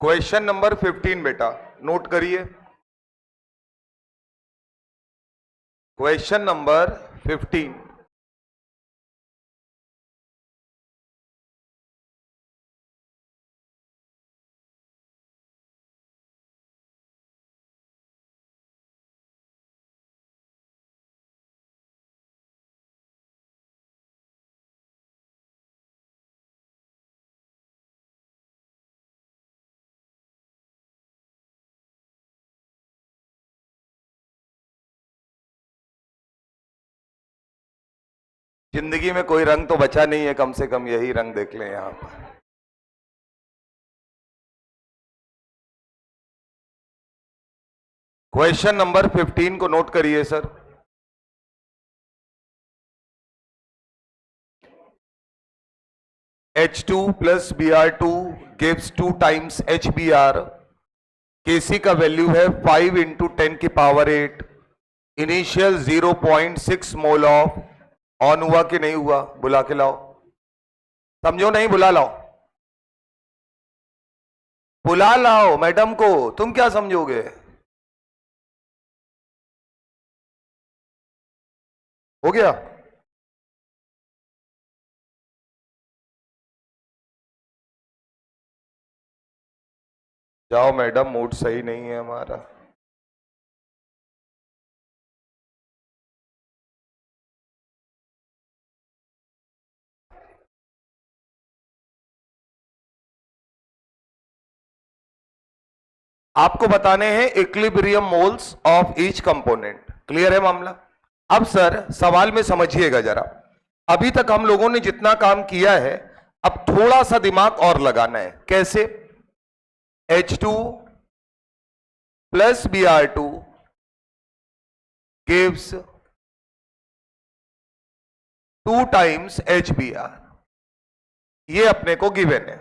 Question number 15 बेटा note करिए। Question number 15। जिंदगी में कोई रंग तो बचा नहीं है, कम से कम यही रंग देख लें यहां पर। क्वेश्चन नंबर 15 को नोट करिए sir. H2 plus Br2 gives 2 times HBr। Kc का वैल्यू है 5 इंटू 10 की power 8। Initial 0.6 mole of. On हुआ कि नहीं हुआ? बुला के लाओ। समझो नहीं? बुला लाओ, बुला लाओ मैडम को। तुम क्या समझोगे? हो गया? जाओ मैडम, मूड सही नहीं है हमारा। आपको बताने हैं equilibrium moles of each component. Clear है मामला? अब सर सवाल में समझिएगा जरा। अभी तक हम लोगों ने जितना काम किया है, अब थोड़ा सा दिमाग और लगाना है। कैसे? H2 plus Br2 gives 2 times HBr। ये अपने को गिवन है।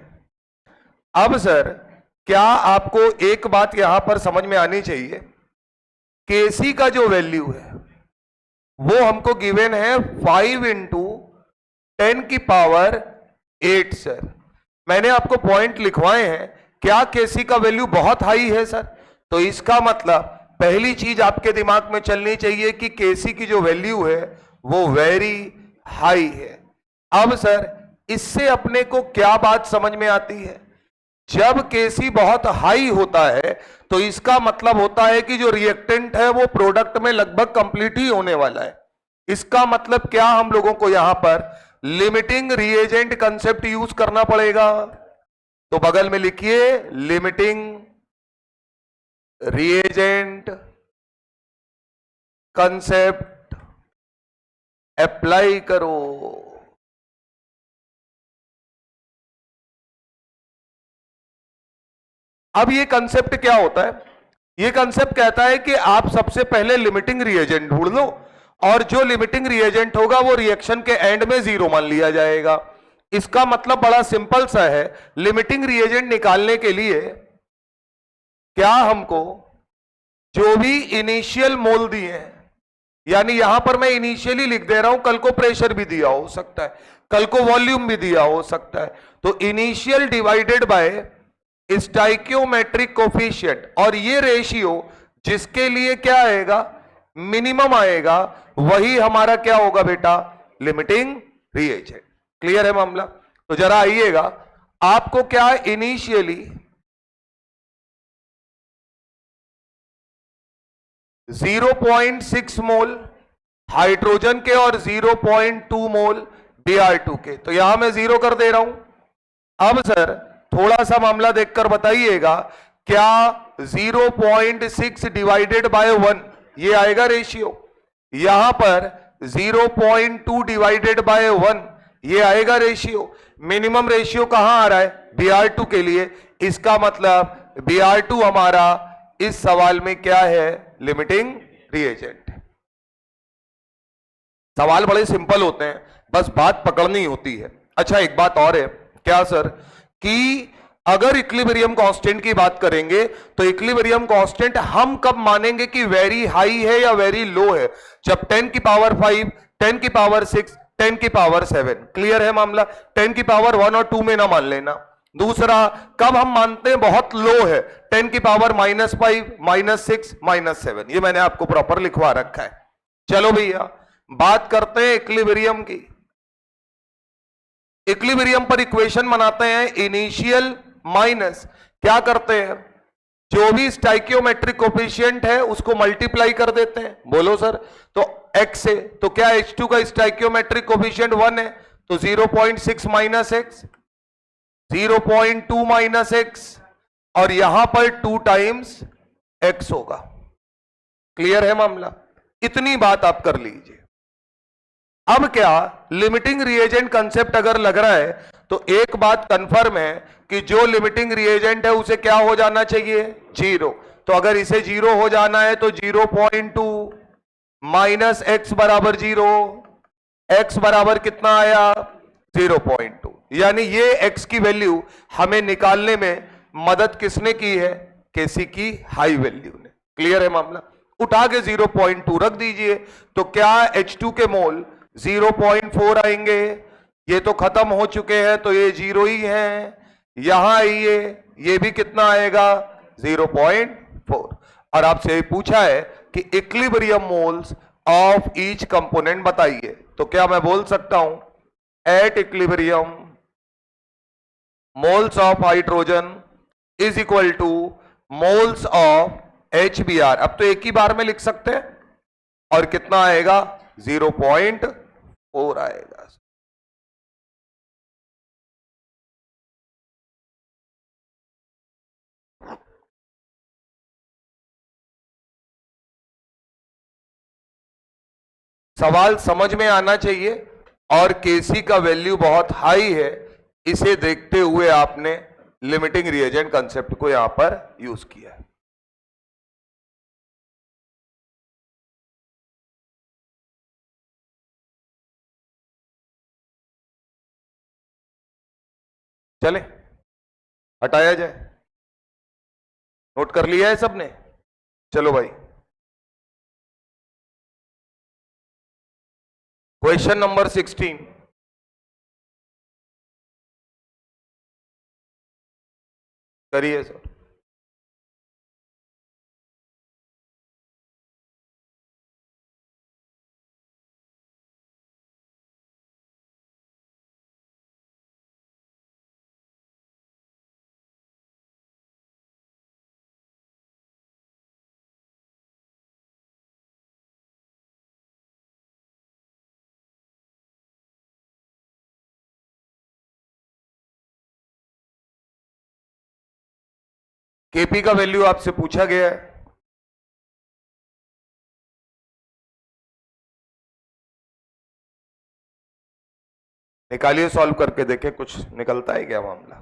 अब सर क्या आपको एक बात यहां पर समझ में आनी चाहिए, Kc का जो वैल्यू है वो हमको गिवन है 5 इंटू 10 की पावर 8। सर मैंने आपको पॉइंट लिखवाए हैं। क्या Kc का वैल्यू बहुत हाई है सर? तो इसका मतलब पहली चीज आपके दिमाग में चलनी चाहिए कि Kc की जो वैल्यू है वो वेरी हाई है। अब सर इससे अपने को क्या बात समझ में आती है? जब Kc बहुत हाई होता है तो इसका मतलब होता है कि जो रिएक्टेंट है वो प्रोडक्ट में लगभग कंप्लीट ही होने वाला है। इसका मतलब क्या हम लोगों को यहां पर लिमिटिंग रिएजेंट कंसेप्ट यूज करना पड़ेगा। तो बगल में लिखिए लिमिटिंग रिएजेंट कंसेप्ट अप्लाई करो। अब ये कंसेप्ट क्या होता है? ये कंसेप्ट कहता है कि आप सबसे पहले लिमिटिंग रिएजेंट ढूंढ लो और जो लिमिटिंग रिएजेंट होगा वो रिएक्शन के एंड में 0 मान लिया जाएगा। इसका मतलब बड़ा सिंपल सा है। लिमिटिंग रिएजेंट निकालने के लिए क्या हमको जो भी इनिशियल मोल दिए हैं, यानी यहां पर मैं इनिशियली लिख दे रहा हूं, कल को प्रेशर भी दिया हो सकता है, कल को वॉल्यूम भी दिया हो सकता है, तो initial divided by stoichiometric coefficient, और ये रेशियो जिसके लिए क्या आएगा? मिनिमम आएगा, वही हमारा क्या होगा बेटा? Limiting reagent. क्लियर है मामला? तो जरा आइएगा, आपको क्या इनिशियली 0.6 मोल हाइड्रोजन के और 0.2 मोल Br2 के, तो यहां मैं 0 कर दे रहा हूं। अब सर थोड़ा सा मामला देखकर बताइएगा, क्या 0.6 डिवाइडेड बाय 1 ये आएगा रेशियो? यहां पर 0.2 डिवाइडेड बाय 1 ये आएगा रेशियो। मिनिमम रेशियो कहां आ रहा है? Br2 के लिए। इसका मतलब Br2 हमारा इस सवाल में क्या है? Limiting reagent. सवाल बड़े सिंपल होते हैं, बस बात पकड़नी होती है। अच्छा एक बात और है। क्या सर? कि अगर इक्विलिब्रियम कांस्टेंट की बात करेंगे तो इक्विलिब्रियम कांस्टेंट हम कब मानेंगे कि वेरी हाई है या वेरी लो है? जब 10 की पावर 5, 10 की पावर 6, 10 की पावर 7। क्लियर है मामला? 10 की पावर 1 और 2 में ना मान लेना। दूसरा, कब हम मानते हैं बहुत लो है, 10 की पावर -5, -6, -7, ये मैंने आपको प्रॉपर लिखवा रखा है। चलो भैया बात करते हैं इक्विलिब्रियम की। इक्विलिब्रियम पर इक्वेशन बनाते हैं, इनिशियल माइनस क्या करते हैं, जो भी स्टाइकियोमेट्रिक कोफिशिएंट है उसको मल्टीप्लाई कर देते हैं। बोलो सर, तो x से, तो क्या H2 का स्टाइकियोमेट्रिक कोफिशिएंट 1 है, तो 0.6 माइनस x, 0.2 माइनस x, और यहां पर 2 टाइम्स x होगा। क्लियर है मामला? इतनी बात आप कर लीजिए। अब क्या लिमिटिंग रिएजेंट कंसेप्ट अगर लग रहा है तो एक बात कंफर्म है कि जो लिमिटिंग रिएजेंट है उसे क्या हो जाना चाहिए, 0। तो अगर इसे 0 हो जाना है तो 0.2 माइनस x बराबर 0, x बराबर कितना आया, 0.2। यानी ये x की वैल्यू हमें निकालने में मदद किसने की है, केसी की हाई वैल्यू ने। क्लियर है मामला? उठा के 0.2 रख दीजिए, तो क्या H2 के मोल 0.4 आएंगे। ये तो खत्म हो चुके हैं तो ये 0 ही है। यहां आइए, ये भी कितना आएगा, 0.4। और आपसे पूछा है कि equilibrium moles of each component बताइए, तो क्या मैं बोल सकता हूं at equilibrium moles of hydrogen is equal two moles of HBr। अब तो एक ही बार में लिख सकते हैं, और कितना आएगा, 0.4 आएगा। सवाल समझ में आना चाहिए, और केसी का वैल्यू बहुत हाई है, इसे देखते हुए आपने लिमिटिंग रिएजेंट कंसेप्ट को यहां पर यूज किया है। चले हटाया जाए, नोट कर लिया है सबने? चलो भाई, क्वेश्चन नंबर 16 करिए सर। केपी का वैल्यू आपसे पूछा गया है, निकालिए, सॉल्व करके देखें कुछ निकलता है क्या मामला।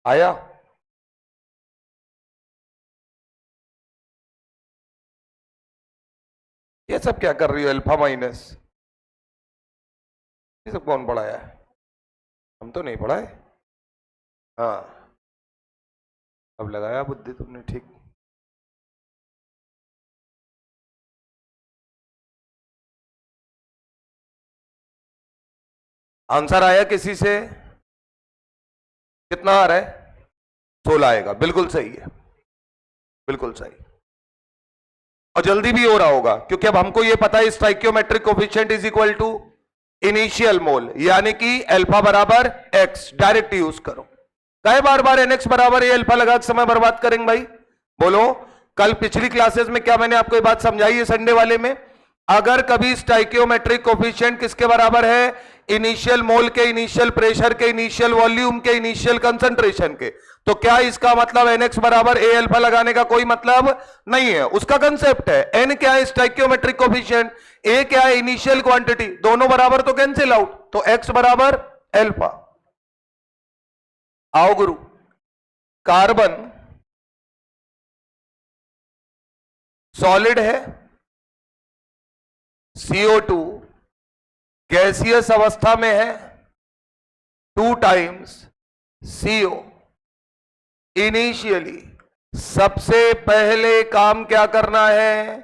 आया? ये सब क्या कर रही हो, अल्फा माइनस, ये सब कौन पढ़ाया है? हम तो नहीं पढ़ाए। हाँ, अब लगाया बुद्धि तुमने, ठीक। आंसर आया किसी से? कितना आ रहा है, 16 आएगा, बिल्कुल सही है, बिल्कुल सही। और जल्दी भी हो रहा होगा क्योंकि अब हमको ये पता है stoichiometric coefficient is equal to initial mole, यानी कि अल्फा बराबर एक्स, डायरेक्ट यूज करो। कई बार बार एनएक्स बराबर ये अल्फा लगा समय बर्बाद करेंगे भाई? बोलो, कल पिछली क्लासेस में क्या मैंने आपको ये बात समझाई है संडे वाले में, अगर कभी स्टाइकियोमेट्रिक कोफिशिएंट किसके बराबर है, इनिशियल मोल के, इनिशियल प्रेशर के, इनिशियल वॉल्यूम के, इनिशियल कंसंट्रेशन के, तो क्या इसका मतलब एनएक्स बराबर ए अल्फा लगाने का कोई मतलब नहीं है। उसका कंसेप्ट है एन क्या है, स्टाइकियोमेट्रिक कोफिशिएंट, ए क्या है, इनिशियल क्वांटिटी, दोनों बराबर तो कैंसिल आउट, तो एक्स बराबर अल्फा। आओ गुरु, कार्बन सॉलिड है, CO2 गैसियस अवस्था में है, 2 टाइम्स CO। इनिशियली सबसे पहले काम क्या करना है,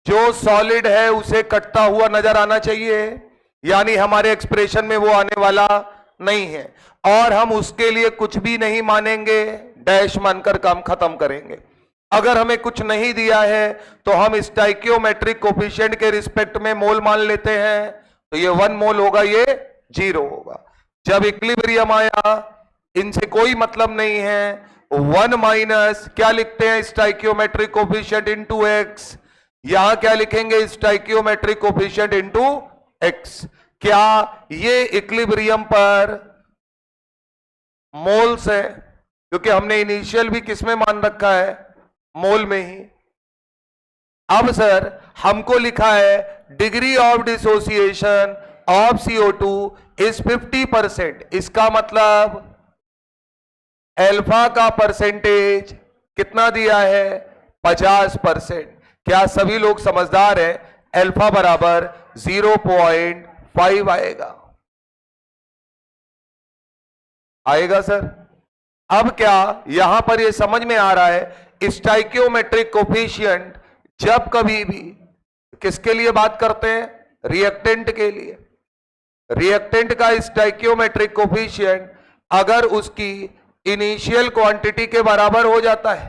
जो सॉलिड है उसे कटता हुआ नजर आना चाहिए, यानी हमारे एक्सप्रेशन में वो आने वाला नहीं है, और हम उसके लिए कुछ भी नहीं मानेंगे, डैश मानकर काम खत्म करेंगे। अगर हमें कुछ नहीं दिया है तो हम स्टाइकियोमेट्रिक कोफिशिएंट के रिस्पेक्ट में मोल मान लेते हैं, तो ये 1 मोल होगा, ये 0 होगा। जब इक्विलिब्रियम आया, इनसे कोई मतलब नहीं है, 1 माइनस क्या लिखते हैं, स्टाइकियोमेट्रिक कोफिशिएंट इनटू एक्स। यहां क्या लिखेंगे, स्टाइकियोमेट्रिक कोफिशिएंट इनटू एक्स। क्या ये इक्विलिब्रियम पर मोल्स है, क्योंकि हमने इनिशियल भी किसमें मान रखा है, मोल में ही। अब सर हमको लिखा है degree of dissociation of CO2 is 50%। इसका मतलब अल्फा का परसेंटेज कितना दिया है, 50%। क्या सभी लोग समझदार हैं, अल्फा बराबर 0.5 आएगा, आएगा सर। अब क्या यहां पर ये समझ में आ रहा है, स्टाइकियोमेट्रिक कोफिशिएंट जब कभी भी किसके लिए बात करते हैं, रिएक्टेंट के लिए। रिएक्टेंट का स्टाइकियोमेट्रिक कोफिशिएंट अगर उसकी इनिशियल क्वांटिटी के बराबर हो जाता है,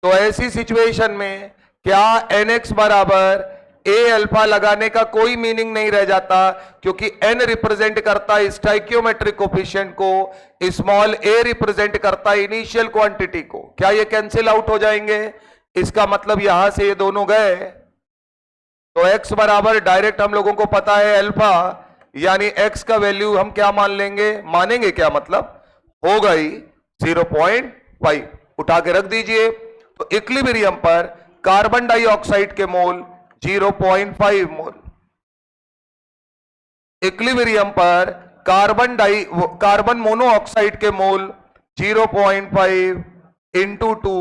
तो ऐसी सिचुएशन में क्या NX बराबर A अल्फा लगाने का कोई मीनिंग नहीं रह जाता, क्योंकि N रिप्रेजेंट करता है स्टाइकियोमेट्रिक कोफिशिएंट को, स्मॉल a रिप्रेजेंट करता है इनिशियल क्वांटिटी को। क्या ये कैंसिल आउट हो जाएंगे, इसका मतलब यहां से ये दोनों गए, तो x बराबर डायरेक्ट हम लोगों को पता है अल्फा, यानी x का वैल्यू हम क्या मान लेंगे, मानेंगे क्या, मतलब होगा ही 0.5। उठा के रख दीजिए। तो इक्विलिब्रियम पर कार्बन डाइऑक्साइड के मोल 0.5 मोल, इक्विलिब्रियम पर कार्बन मोनोऑक्साइड के मोल 0.5 इंटू 2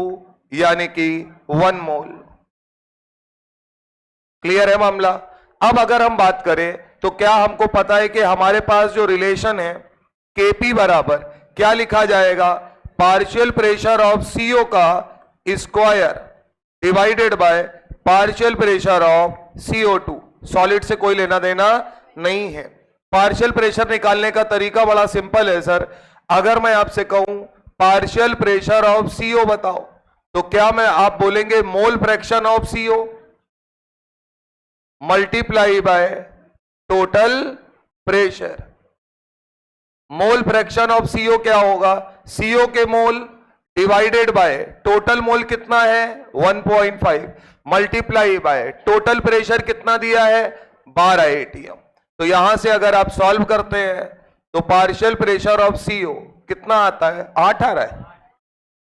यानी कि 1 मोल। क्लियर है मामला। अब अगर हम बात करें तो क्या हमको पता है कि हमारे पास जो रिलेशन है Kp बराबर क्या लिखा जाएगा, पार्शियल प्रेशर ऑफ CO का square divided by partial pressure of CO2। Solid से कोई लेना देना नहीं है। पार्शियल प्रेशर निकालने का तरीका बड़ा सिंपल है सर। अगर मैं आपसे कहूं पार्शियल प्रेशर ऑफ CO बताओ, तो क्या आप बोलेंगे mole fraction of CO multiply by total pressure. Mole fraction of CO क्या होगा, CO के मोल डिवाइडेड बाय टोटल मोल कितना है 1.5 मल्टीप्लाई बाय टोटल प्रेशर कितना दिया है 12 ATM। तो यहां से अगर आप सॉल्व करते हैं तो पार्शियल प्रेशर ऑफ CO कितना आता है, 8 आ रहा है,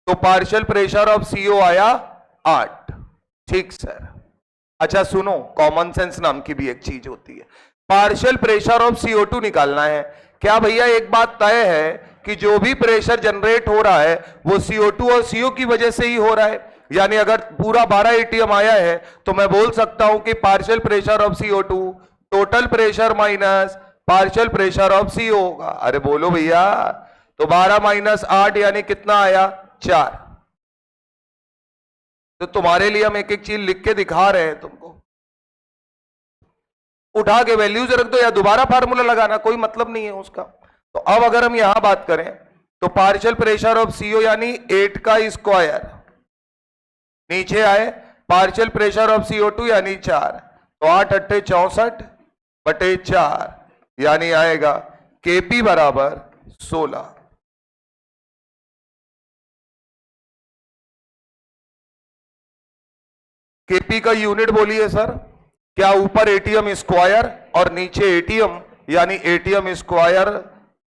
तो पार्शियल प्रेशर ऑफ CO आया 8। ठीक सर। अच्छा सुनो, कॉमन सेंस नाम की भी एक चीज होती है। पार्शियल प्रेशर ऑफ CO2 निकालना है। क्या भैया एक बात तय है कि जो भी प्रेशर जनरेट हो रहा है वो CO2 और CO की वजह से ही हो रहा है, यानी अगर पूरा 12 ATM आया है तो मैं बोल सकता हूं कि partial pressure of CO2 total pressure minus partial pressure of CO होगा। अरे बोलो भैया, तो 12 माइनस 8 यानी कितना आया 4। तो तुम्हारे लिए हम एक एक चीज लिख के दिखा रहे हैं तुमको, उठा के वैल्यूज रख दो या दोबारा फार्मूला लगाना, कोई मतलब नहीं है उसका। तो अब अगर हम यहां बात करें तो पार्शियल प्रेशर ऑफ CO यानी 8 का स्क्वायर, नीचे आए पार्शियल प्रेशर ऑफ CO2 यानी 4, तो 8 अट्ठे 64 बटे 4 यानी आएगा Kp बराबर 16। Kp का यूनिट बोलिए सर, क्या ऊपर ATM स्क्वायर और नीचे ATM, यानी ATM स्क्वायर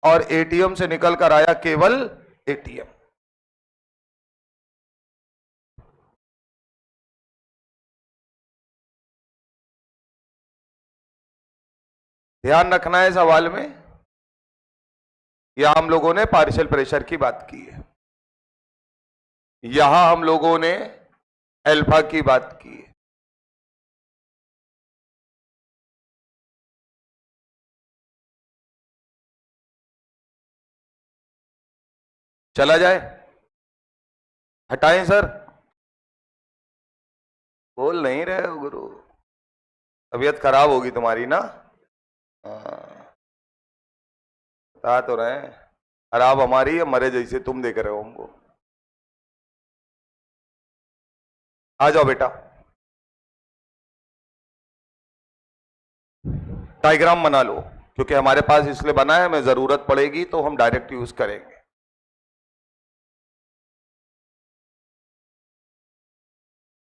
और ATM से निकल कर आया केवल ATM। ध्यान रखना है सवाल में। यहां हम लोगों ने पार्शियल प्रेशर की बात की है, यहां हम लोगों ने अल्फा की बात की है। चला जाए, हटाएं सर। बोल नहीं रहे हो गुरु, तबीयत खराब होगी तुम्हारी ना। हाँ, बता तो रहे हैं, खराब हमारी है, मरे जैसे तुम देख रहे हो हमको। आ जाओ बेटा, डायग्राम बना लो, क्योंकि हमारे पास इसलिए बना है, हमें जरूरत पड़ेगी तो हम डायरेक्ट यूज करेंगे।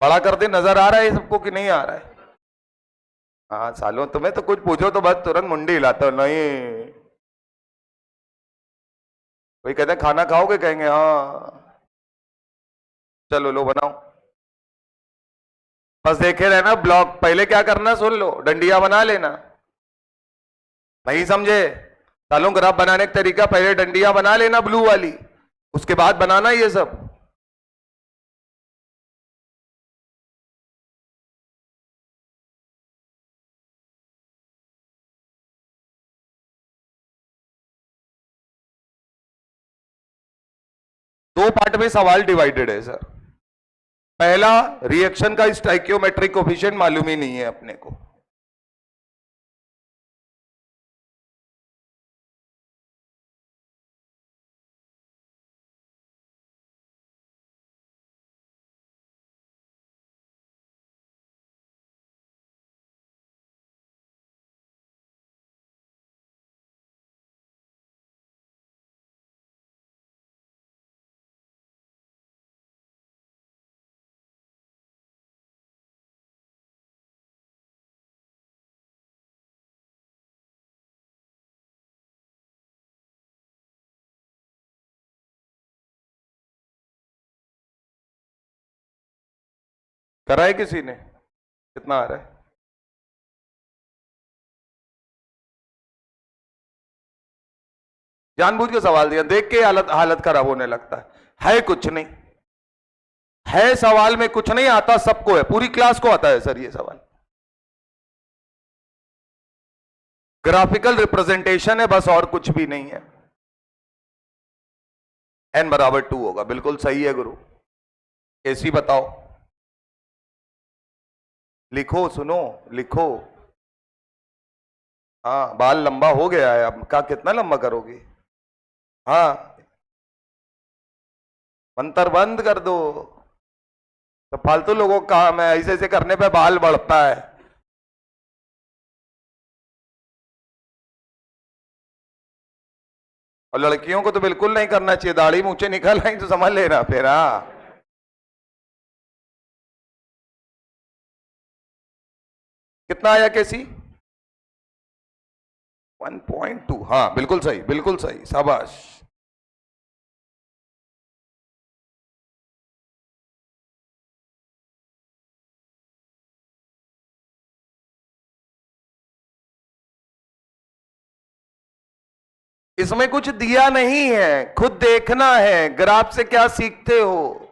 बड़ा कर दे, नजर आ रहा है सबको कि नहीं आ रहा है? हाँ सालों, तुम्हें तो कुछ पूछो तो बस तुरंत मुंडी हिलाते हो, नहीं कोई कहते हैं खाना खाओगे, कहेंगे हाँ। चलो लो बनाओ, बस देखे रहना ब्लॉक। पहले क्या करना सुन लो, डंडिया बना लेना। नहीं समझे? सालों ग्राफ बनाने का तरीका, पहले डंडिया बना लेना ब्लू वाली, उसके बाद बनाना ये सब। दो पार्ट में सवाल डिवाइडेड है सर। पहला, रिएक्शन का स्टाइकियोमेट्रिक कोफिशिएंट मालूम ही नहीं है अपने को। करा है किसी ने? कितना आ रहा है? जानबूझ के सवाल दिया, देख के हालत हालत खराब होने लगता है कुछ नहीं है, सवाल में कुछ नहीं आता, सबको है, पूरी क्लास को आता है सर ये सवाल। ग्राफिकल रिप्रेजेंटेशन है बस, और कुछ भी नहीं है। n बराबर 2 होगा, बिल्कुल सही है गुरु। कैसी बताओ, लिखो, सुनो, लिखो। हाँ, बाल लंबा हो गया है, अब का कितना लंबा करोगे? हाँ, मंत्र बंद कर दो, तो फालतू लोगों का काम है, ऐसे ऐसे करने पे बाल बढ़ता है। और लड़कियों को तो बिल्कुल नहीं करना चाहिए, दाढ़ी मूछे निकल आई तो समझ लेना फिर। हाँ, कितना आया कैसी? 1.2, हाँ बिल्कुल सही, बिल्कुल सही, शाबाश। इसमें कुछ दिया नहीं है, खुद देखना है ग्राफ से क्या सीखते हो।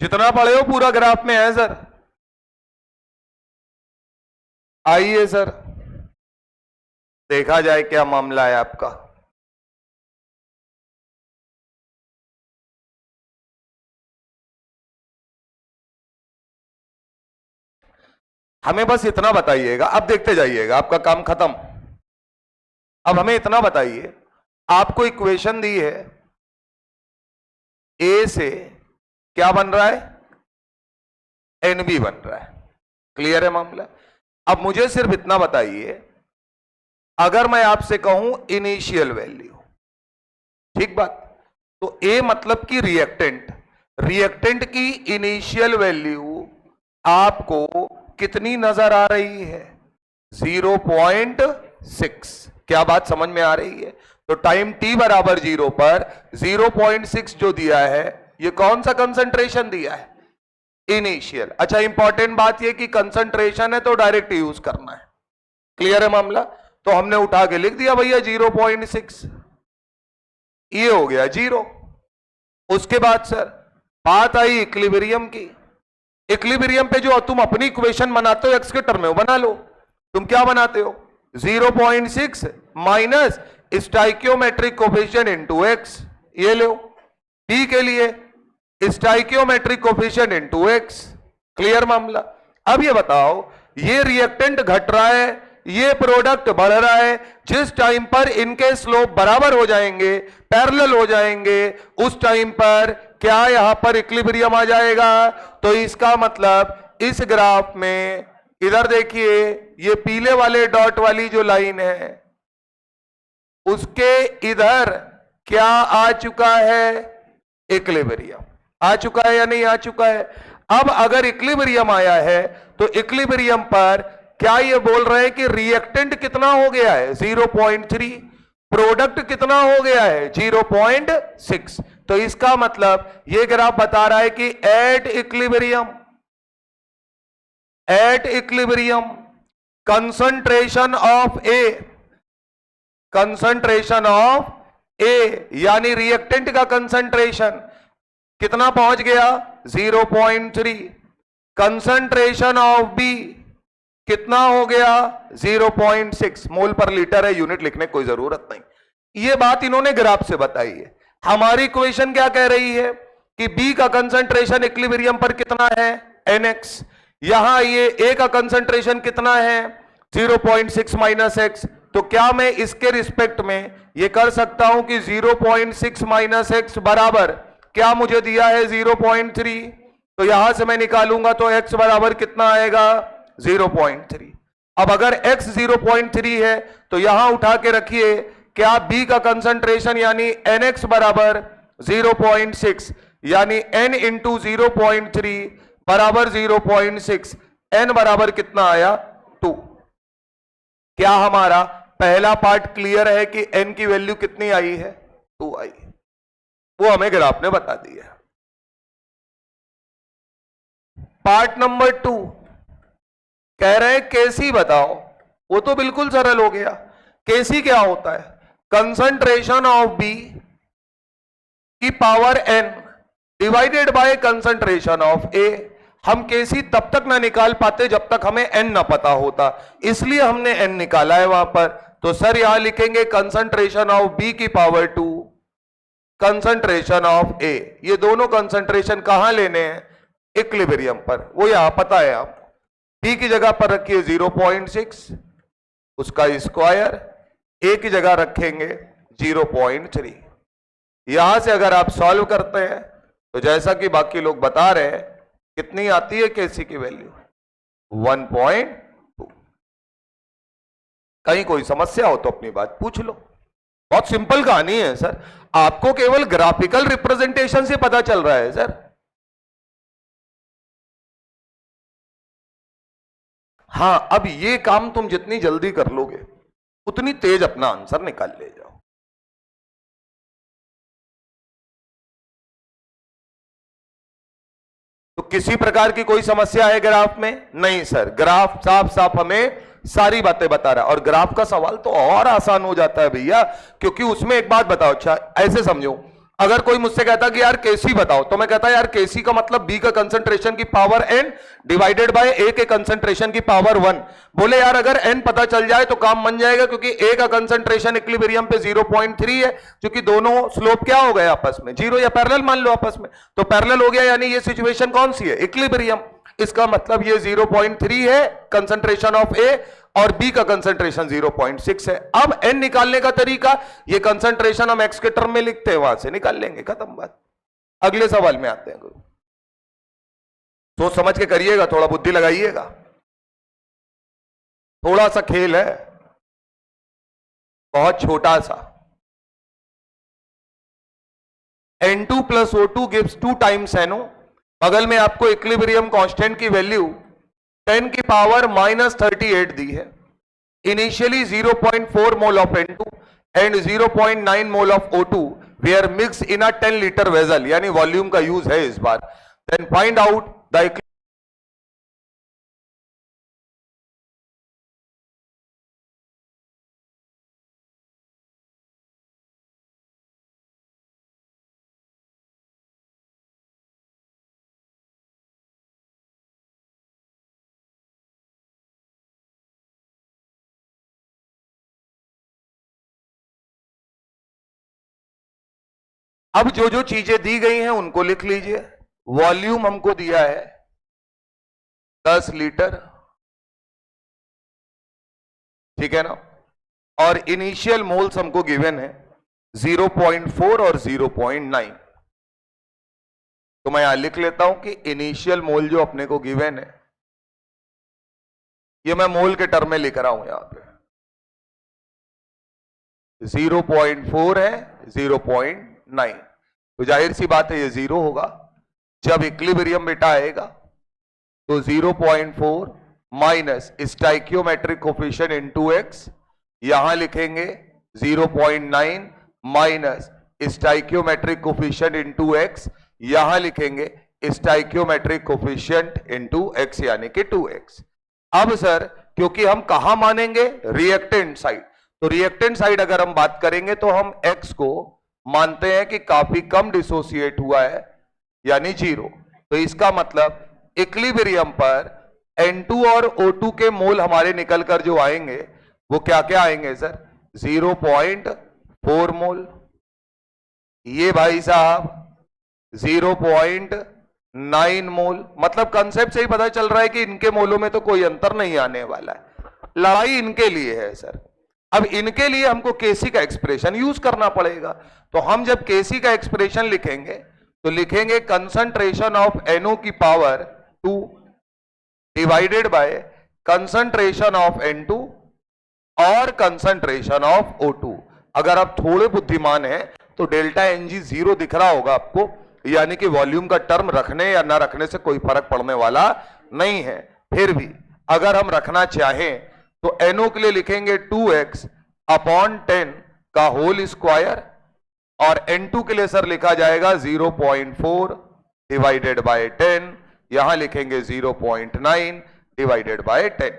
जितना पढ़े हो पूरा ग्राफ में है सर। आइए सर, देखा जाए क्या मामला है आपका। हमें बस इतना बताइएगा, अब देखते जाइएगा, आपका काम खत्म। अब हमें इतना बताइए, आपको इक्वेशन दी है, ए से क्या बन रहा है? एनबी बन रहा है। क्लियर है मामला? अब मुझे सिर्फ इतना बताइए, अगर मैं आपसे कहूं इनिशियल वैल्यू, ठीक बात, तो ए मतलब कि रिएक्टेंट, रिएक्टेंट की इनिशियल वैल्यू आपको कितनी नजर आ रही है? 0.6। क्या बात समझ में आ रही है? तो टाइम t बराबर 0 पर 0.6 जो दिया है, ये कौन सा कंसंट्रेशन दिया है? इनिशियल। अच्छा, इंपॉर्टेंट बात ये कि कंसंट्रेशन है तो डायरेक्ट यूज करना है। क्लियर है मामला? तो हमने उठा के लिख दिया भैया 0.6, ये हो गया 0। उसके बाद सर बात आई इक्विलिब्रियम की। इक्विलिब्रियम पे जो तुम अपनी इक्वेशन बनाते हो एक्स के टर्म में बना लो। तुम क्या बनाते हो? 0.6 minus stoichiometric coefficient into x, ये लो। टी के लिए stoichiometric coefficient into x. Clear मामला? अब ये बताओ, ये रिएक्टेंट घट रहा है, ये प्रोडक्ट बढ़ रहा है, जिस टाइम पर इनके स्लोप बराबर हो जाएंगे, पैरेलल हो जाएंगे, उस टाइम पर क्या यहां पर इक्विलिब्रियम आ जाएगा? तो इसका मतलब इस ग्राफ में इधर देखिए, ये पीले वाले डॉट वाली जो लाइन है, उसके इधर क्या आ चुका है? इक्विलिब्रियम आ चुका है या नहीं आ चुका है? अब अगर इक्विलिब्रियम आया है तो इक्विलिब्रियम पर क्या ये बोल रहे हैं कि रिएक्टेंट कितना हो गया है? 0.3। प्रोडक्ट कितना हो गया है? 0.6। तो इसका मतलब ये ग्राफ बता रहा है कि एट इक्विलिब्रियम कंसंट्रेशन ऑफ ए यानी रिएक्टेंट का कंसंट्रेशन कितना पहुंच गया? 0.3। कंसंट्रेशन ऑफ बी कितना हो गया? 0.6। मोल पर लीटर है, यूनिट लिखने की कोई जरूरत नहीं। ये बात इन्होंने ग्राफ से बताई है। हमारी इक्वेशन क्या कह रही है कि बी का कंसंट्रेशन इक्विलिब्रियम पर कितना है? nx। यहां ये ए का कंसंट्रेशन कितना है? 0.6 माइनस एक्स। तो क्या मैं इसके रिस्पेक्ट में ये कर सकता हूं कि 0.6 माइनस एक्स बराबर क्या मुझे दिया है? 0.3। तो यहां से मैं निकालूंगा तो x बराबर कितना आएगा? 0.3। अब अगर x 0.3 है तो यहां उठा के रखिए, क्या b का कंसंट्रेशन यानी nx बराबर 0.6 यानी n इंटू 0.3 बराबर 0.6। n बराबर कितना आया? 2। क्या हमारा पहला पार्ट क्लियर है कि n की वैल्यू कितनी आई है? 2 आई। वो हमें ग्राफ ने बता दिया। पार्ट नंबर 2 कह रहे हैं केसी बताओ। वो तो बिल्कुल सरल हो गया। केसी क्या होता है? कंसंट्रेशन ऑफ बी की power n divided by concentration of A. हम केसी तब तक ना निकाल पाते जब तक हमें n ना पता होता, इसलिए हमने n निकाला है वहां पर। तो सर यहां लिखेंगे कंसंट्रेशन ऑफ बी की पावर 2 कंसंट्रेशन ऑफ ए। ये दोनों कंसंट्रेशन कहां लेने हैं? इक्विलिब्रियम पर। वो यहां पता है आपको। बी की जगह पर रखिए 0.6 उसका स्क्वायर, ए की जगह रखेंगे 0.3। यहां से अगर आप सॉल्व करते हैं तो जैसा कि बाकी लोग बता रहे हैं, कितनी आती है केसी की वैल्यू? 1.2। कहीं कोई समस्या हो तो अपनी बात पूछ लो। बहुत सिंपल कहानी है सर, आपको केवल ग्राफिकल रिप्रेजेंटेशन से पता चल रहा है सर। हां, अब ये काम तुम जितनी जल्दी कर लोगे उतनी तेज अपना आंसर निकाल ले जाओ। तो किसी प्रकार की कोई समस्या है ग्राफ में? नहीं सर, ग्राफ साफ साफ हमें सारी बातें बता रहा है। और ग्राफ का सवाल तो और आसान हो जाता है भैया, क्योंकि उसमें एक बात बताओ। अच्छा ऐसे समझो, अगर कोई मुझसे कहता कि यार केसी बताओ, तो मैं कहता यार केसी का मतलब बी का कंसंट्रेशन की पावर n डिवाइडेड बाय ए के कंसंट्रेशन की पावर 1। बोले यार अगर n पता चल जाए तो काम बन जाएगा, क्योंकि ए का कंसंट्रेशन इक्विलिब्रियम पे 0.3 है, क्योंकि दोनों स्लोप क्या हो गए आपस में? 0 या पैरेलल मान लो आपस में। तो पैरेलल हो गया यानी ये सिचुएशन कौन सी है? इक्विलिब्रियम। इसका मतलब ये 0.3 है कंसंट्रेशन ऑफ ए और बी का कंसंट्रेशन 0.6 है। अब n निकालने का तरीका, ये कंसंट्रेशन हम x के टर्म में लिखते हैं, वहां से निकाल लेंगे, खत्म बात। अगले सवाल में आते हैं गुरु, सोच समझ के करिएगा, थोड़ा बुद्धि लगाइएगा, थोड़ा सा खेल है, बहुत छोटा सा। N2 plus O2 gives 2 times NO बगल में आपको इक्विलिब्रियम कांस्टेंट की वैल्यू 10 की पावर -38 दी है। Initially 0.4 mole of N2 and 0.9 mole of O2 were mix in a 10 litre vessel, यानी वॉल्यूम का यूज है इस बार। देन फाइंड आउट द अब जो जो चीजें दी गई हैं उनको लिख लीजिए। वॉल्यूम हमको दिया है 10 लीटर, ठीक है ना, और इनिशियल मोल्स हमको गिवन है 0.4 और 0.9। तो मैं यहां लिख लेता हूं कि इनिशियल मोल जो अपने को गिवन है, ये मैं मोल के टर्म में लिख रहा हूं यहां पे, 0.4 है, 0.9। तो जाहिर सी बात है ये 0 होगा। जब इक्विलिब्रियम बेटा आएगा तो 0.4 minus stoichiometric coefficient into x, यहां लिखेंगे 0.9 minus stoichiometric coefficient into x, यहां लिखेंगे स्टाइकियोमेट्रिक कोफिशिएंट इनटू x यानी कि 2x। अब सर क्योंकि हम कहां मानेंगे, रिएक्टेंट साइड, तो रिएक्टेंट साइड अगर हम बात करेंगे तो हम x को मानते हैं कि काफी कम डिसोसिएट हुआ है यानी 0। तो इसका मतलब इक्विलिब्रियम पर N2 और O2 के मोल हमारे निकल कर जो आएंगे वो क्या क्या आएंगे सर, 0.4 मोल, ये भाई साहब 0.9 मोल। मतलब कंसेप्ट से ही पता चल रहा है कि इनके मोलों में तो कोई अंतर नहीं आने वाला है, लड़ाई इनके लिए है सर। अब इनके लिए हमको केसी का एक्सप्रेशन यूज करना पड़ेगा। तो हम जब केसी का एक्सप्रेशन लिखेंगे तो लिखेंगे कंसंट्रेशन ऑफ NO की power 2 divided by concentration of N2 और कंसंट्रेशन ऑफ O2। अगर आप थोड़े बुद्धिमान हैं तो डेल्टा NG 0 दिख रहा होगा आपको, यानी कि वॉल्यूम का टर्म रखने या ना रखने से कोई फर्क पड़ने वाला नहीं है। फिर भी अगर हम रखना चाहें तो NO के लिए लिखेंगे 2x अपॉन 10 का होल स्क्वायर, और N2 के लिए सर लिखा जाएगा 0.4 डिवाइडेड बाय 10, यहां लिखेंगे 0.9 डिवाइडेड बाय 10,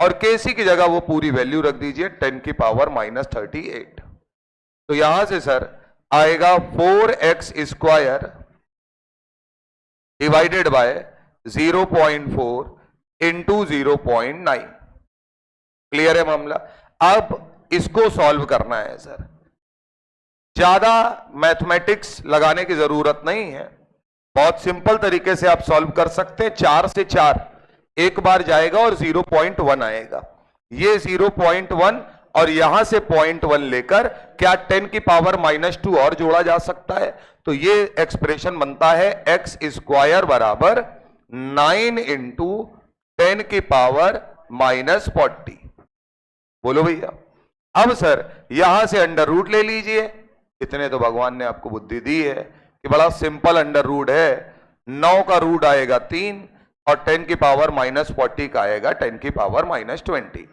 और केसी की जगह वो पूरी वैल्यू रख दीजिए 10 की पावर -38। तो यहां से सर आएगा 4x square divided by 0.4 into 0.9। Clear है मामला। अब इसको सॉल्व करना है सर, ज्यादा मैथमेटिक्स लगाने की जरूरत नहीं है, बहुत सिंपल तरीके से आप सॉल्व कर सकते हैं। 4 से 4 एक बार जाएगा और 0.1 आएगा, ये 0.1 और यहां से 0.1 लेकर क्या 10 की पावर -2 और जोड़ा जा सकता है। तो ये एक्सप्रेशन बनता है x स्क्वायर बराबर 9 इंटू 10 की पावर -40। बोलो भैया। अब सर यहां से अंडर रूट ले लीजिए, इतने तो भगवान ने आपको बुद्धि दी है कि बड़ा सिंपल अंडर रूट है। 9 का रूट आएगा 3 और 10 की पावर -40 का आएगा 10 की पावर -20।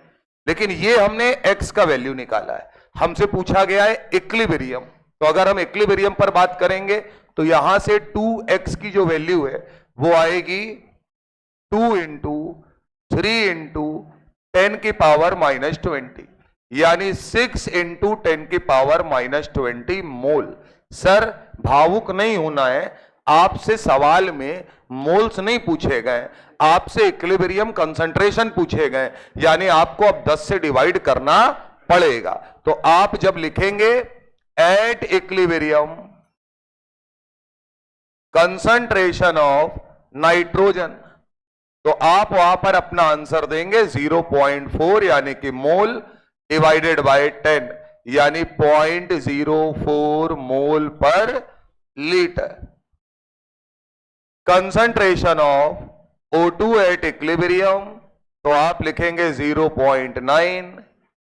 लेकिन ये हमने x का वैल्यू निकाला है, हमसे पूछा गया है इक्विलिब्रियम। तो अगर हम इक्विलिब्रियम पर बात करेंगे तो यहां से 2x की जो वैल्यू है वो आएगी 2 इंटू 3 इंटू 10 की पावर -20, यानी 6 इंटू 10 की पावर -20 मोल। सर भावुक नहीं होना है, आपसे सवाल में मोल्स नहीं पूछे गए, आपसे इक्विलिब्रियम कंसंट्रेशन पूछे गए, यानी आपको अब 10 से डिवाइड करना पड़ेगा। तो आप जब लिखेंगे at equilibrium concentration of nitrogen, तो आप वहां पर अपना आंसर देंगे 0.4 यानी कि मोल डिवाइडेड बाय 10 यानी 0.04 मोल पर litre. Concentration of O2 at equilibrium, तो आप लिखेंगे 0.9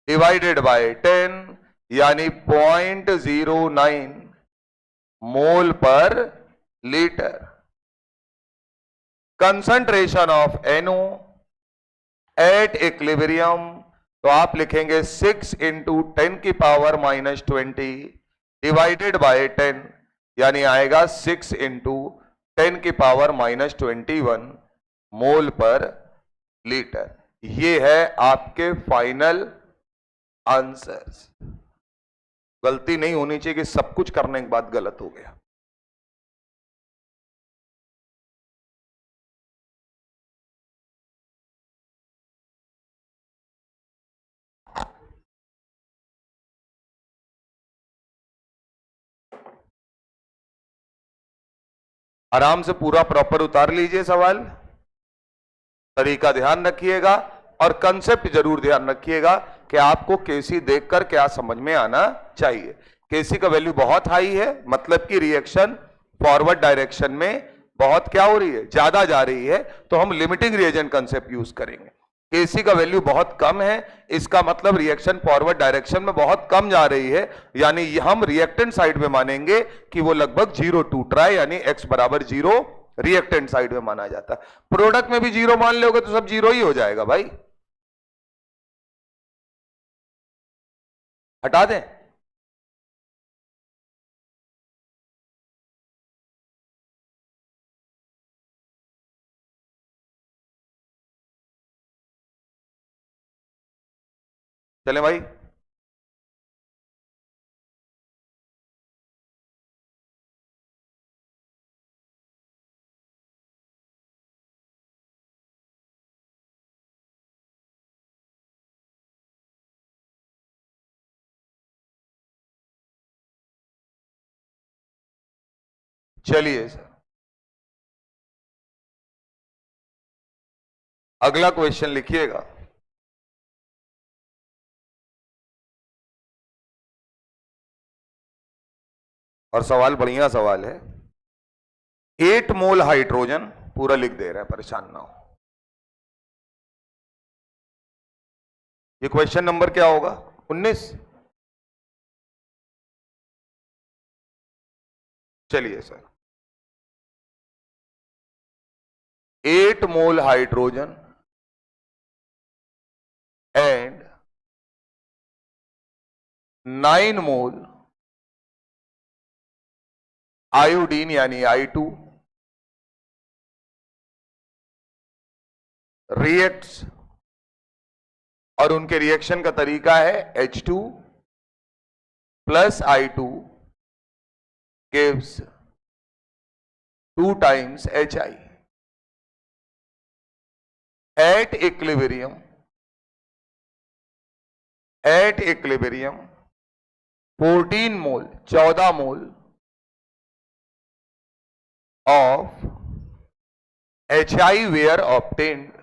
डिवाइडेड बाय 10 यानी 0.09 मोल पर litre. Concentration of NO at equilibrium, तो आप लिखेंगे 6 इंटू 10⁻⁻20 डिवाइडेड बाय 10, यानी आएगा 6 इंटू 10⁻⁻21 मोल पर लीटर। ये है आपके फाइनल आंसर्स। गलती नहीं होनी चाहिए कि सब कुछ करने के बाद गलत हो गया। आराम से पूरा प्रॉपर उतार लीजिए सवाल, तरीका ध्यान रखिएगा और कंसेप्ट जरूर ध्यान रखिएगा कि आपको केसी देखकर क्या समझ में आना चाहिए। केसी का वैल्यू बहुत हाई है, मतलब कि रिएक्शन फॉरवर्ड डायरेक्शन में बहुत क्या हो रही है, ज्यादा जा रही है, तो हम लिमिटिंग रिएजेंट कंसेप्ट यूज करेंगे। केसी का वैल्यू बहुत कम है, इसका मतलब रिएक्शन फॉरवर्ड डायरेक्शन में बहुत कम जा रही है, यानी हम रिएक्टेंट साइड में मानेंगे कि वो लगभग 0 टूट रहा है, यानी x बराबर 0 रिएक्टेंट साइड में माना जाता है। प्रोडक्ट में भी 0 मान लोगे तो सब 0 ही हो जाएगा भाई, हटा दें। चले भाई, चलिए सर अगला क्वेश्चन लिखिएगा। और सवाल बढ़िया सवाल है। 8 मोल हाइड्रोजन, पूरा लिख दे रहा है, परेशान ना हो। ये क्वेश्चन नंबर क्या होगा, 19। चलिए sir, 8 mole hydrogen and 9 mole iodine यानी I2 रिएक्ट्स, और उनके रिएक्शन का तरीका है H2 plus I2 gives 2 times HI at equilibrium 14 mole 14 mole of HI were obtained।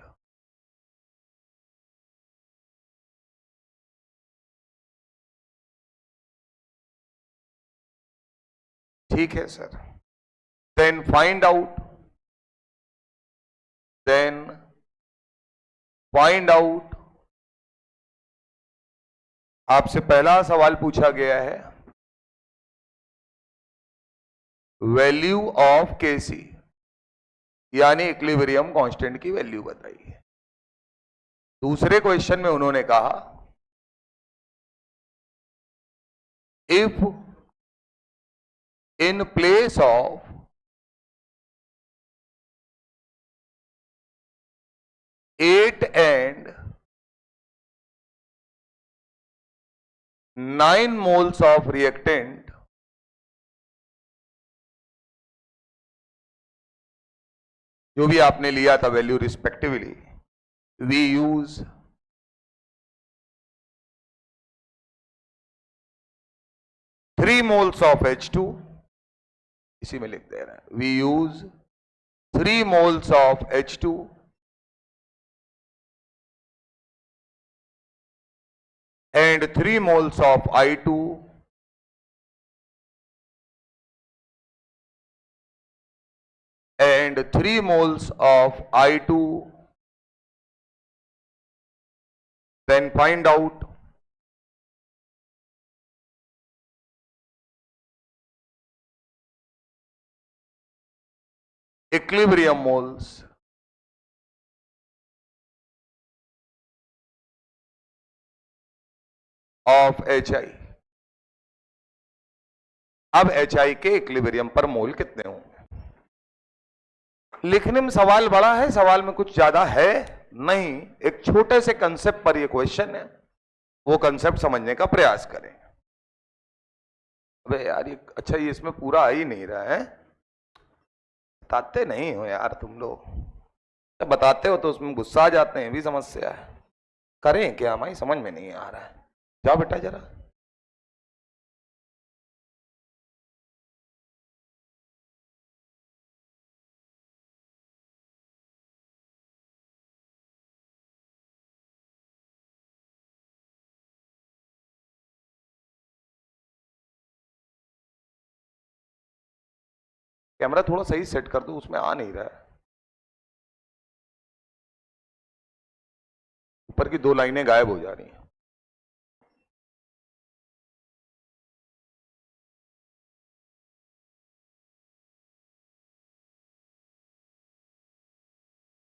ठीक है सर, then find out आपसे पहला सवाल पूछा गया है वैल्यू ऑफ केसी, यानी इक्विलिब्रियम कांस्टेंट की वैल्यू बताइए। दूसरे क्वेश्चन में उन्होंने कहा if in place of 8 and 9 moles of reactant, जो भी आपने लिया था value respectively, we use 3 moles of H2, इसी में लिख दे रहे हैं, we use 3 moles of H2 and 3 moles of I2 and 3 moles of I2, then find out equilibrium moles of HI। अब HI के इक्विलिब्रियम पर मोल कितने होंगे? लिखने में सवाल बड़ा है, सवाल में कुछ ज्यादा है नहीं, एक छोटे से कंसेप्ट पर यह क्वेश्चन है, वो कंसेप्ट समझने का प्रयास करें। अबे यार ये अच्छा, ये इसमें पूरा आ ही नहीं रहा है, बताते नहीं हो यार तुम लोग, बताते हो तो उसमें गुस्सा आ जाते हैं, भी समस्या है, करें क्या? हमारी समझ में नहीं आ रहा है। जाओ बेटा जरा। कैमरा थोड़ा सही सेट कर दो, उसमें आ नहीं रहा है, ऊपर की 2 लाइनें गायब हो जा रही हैं।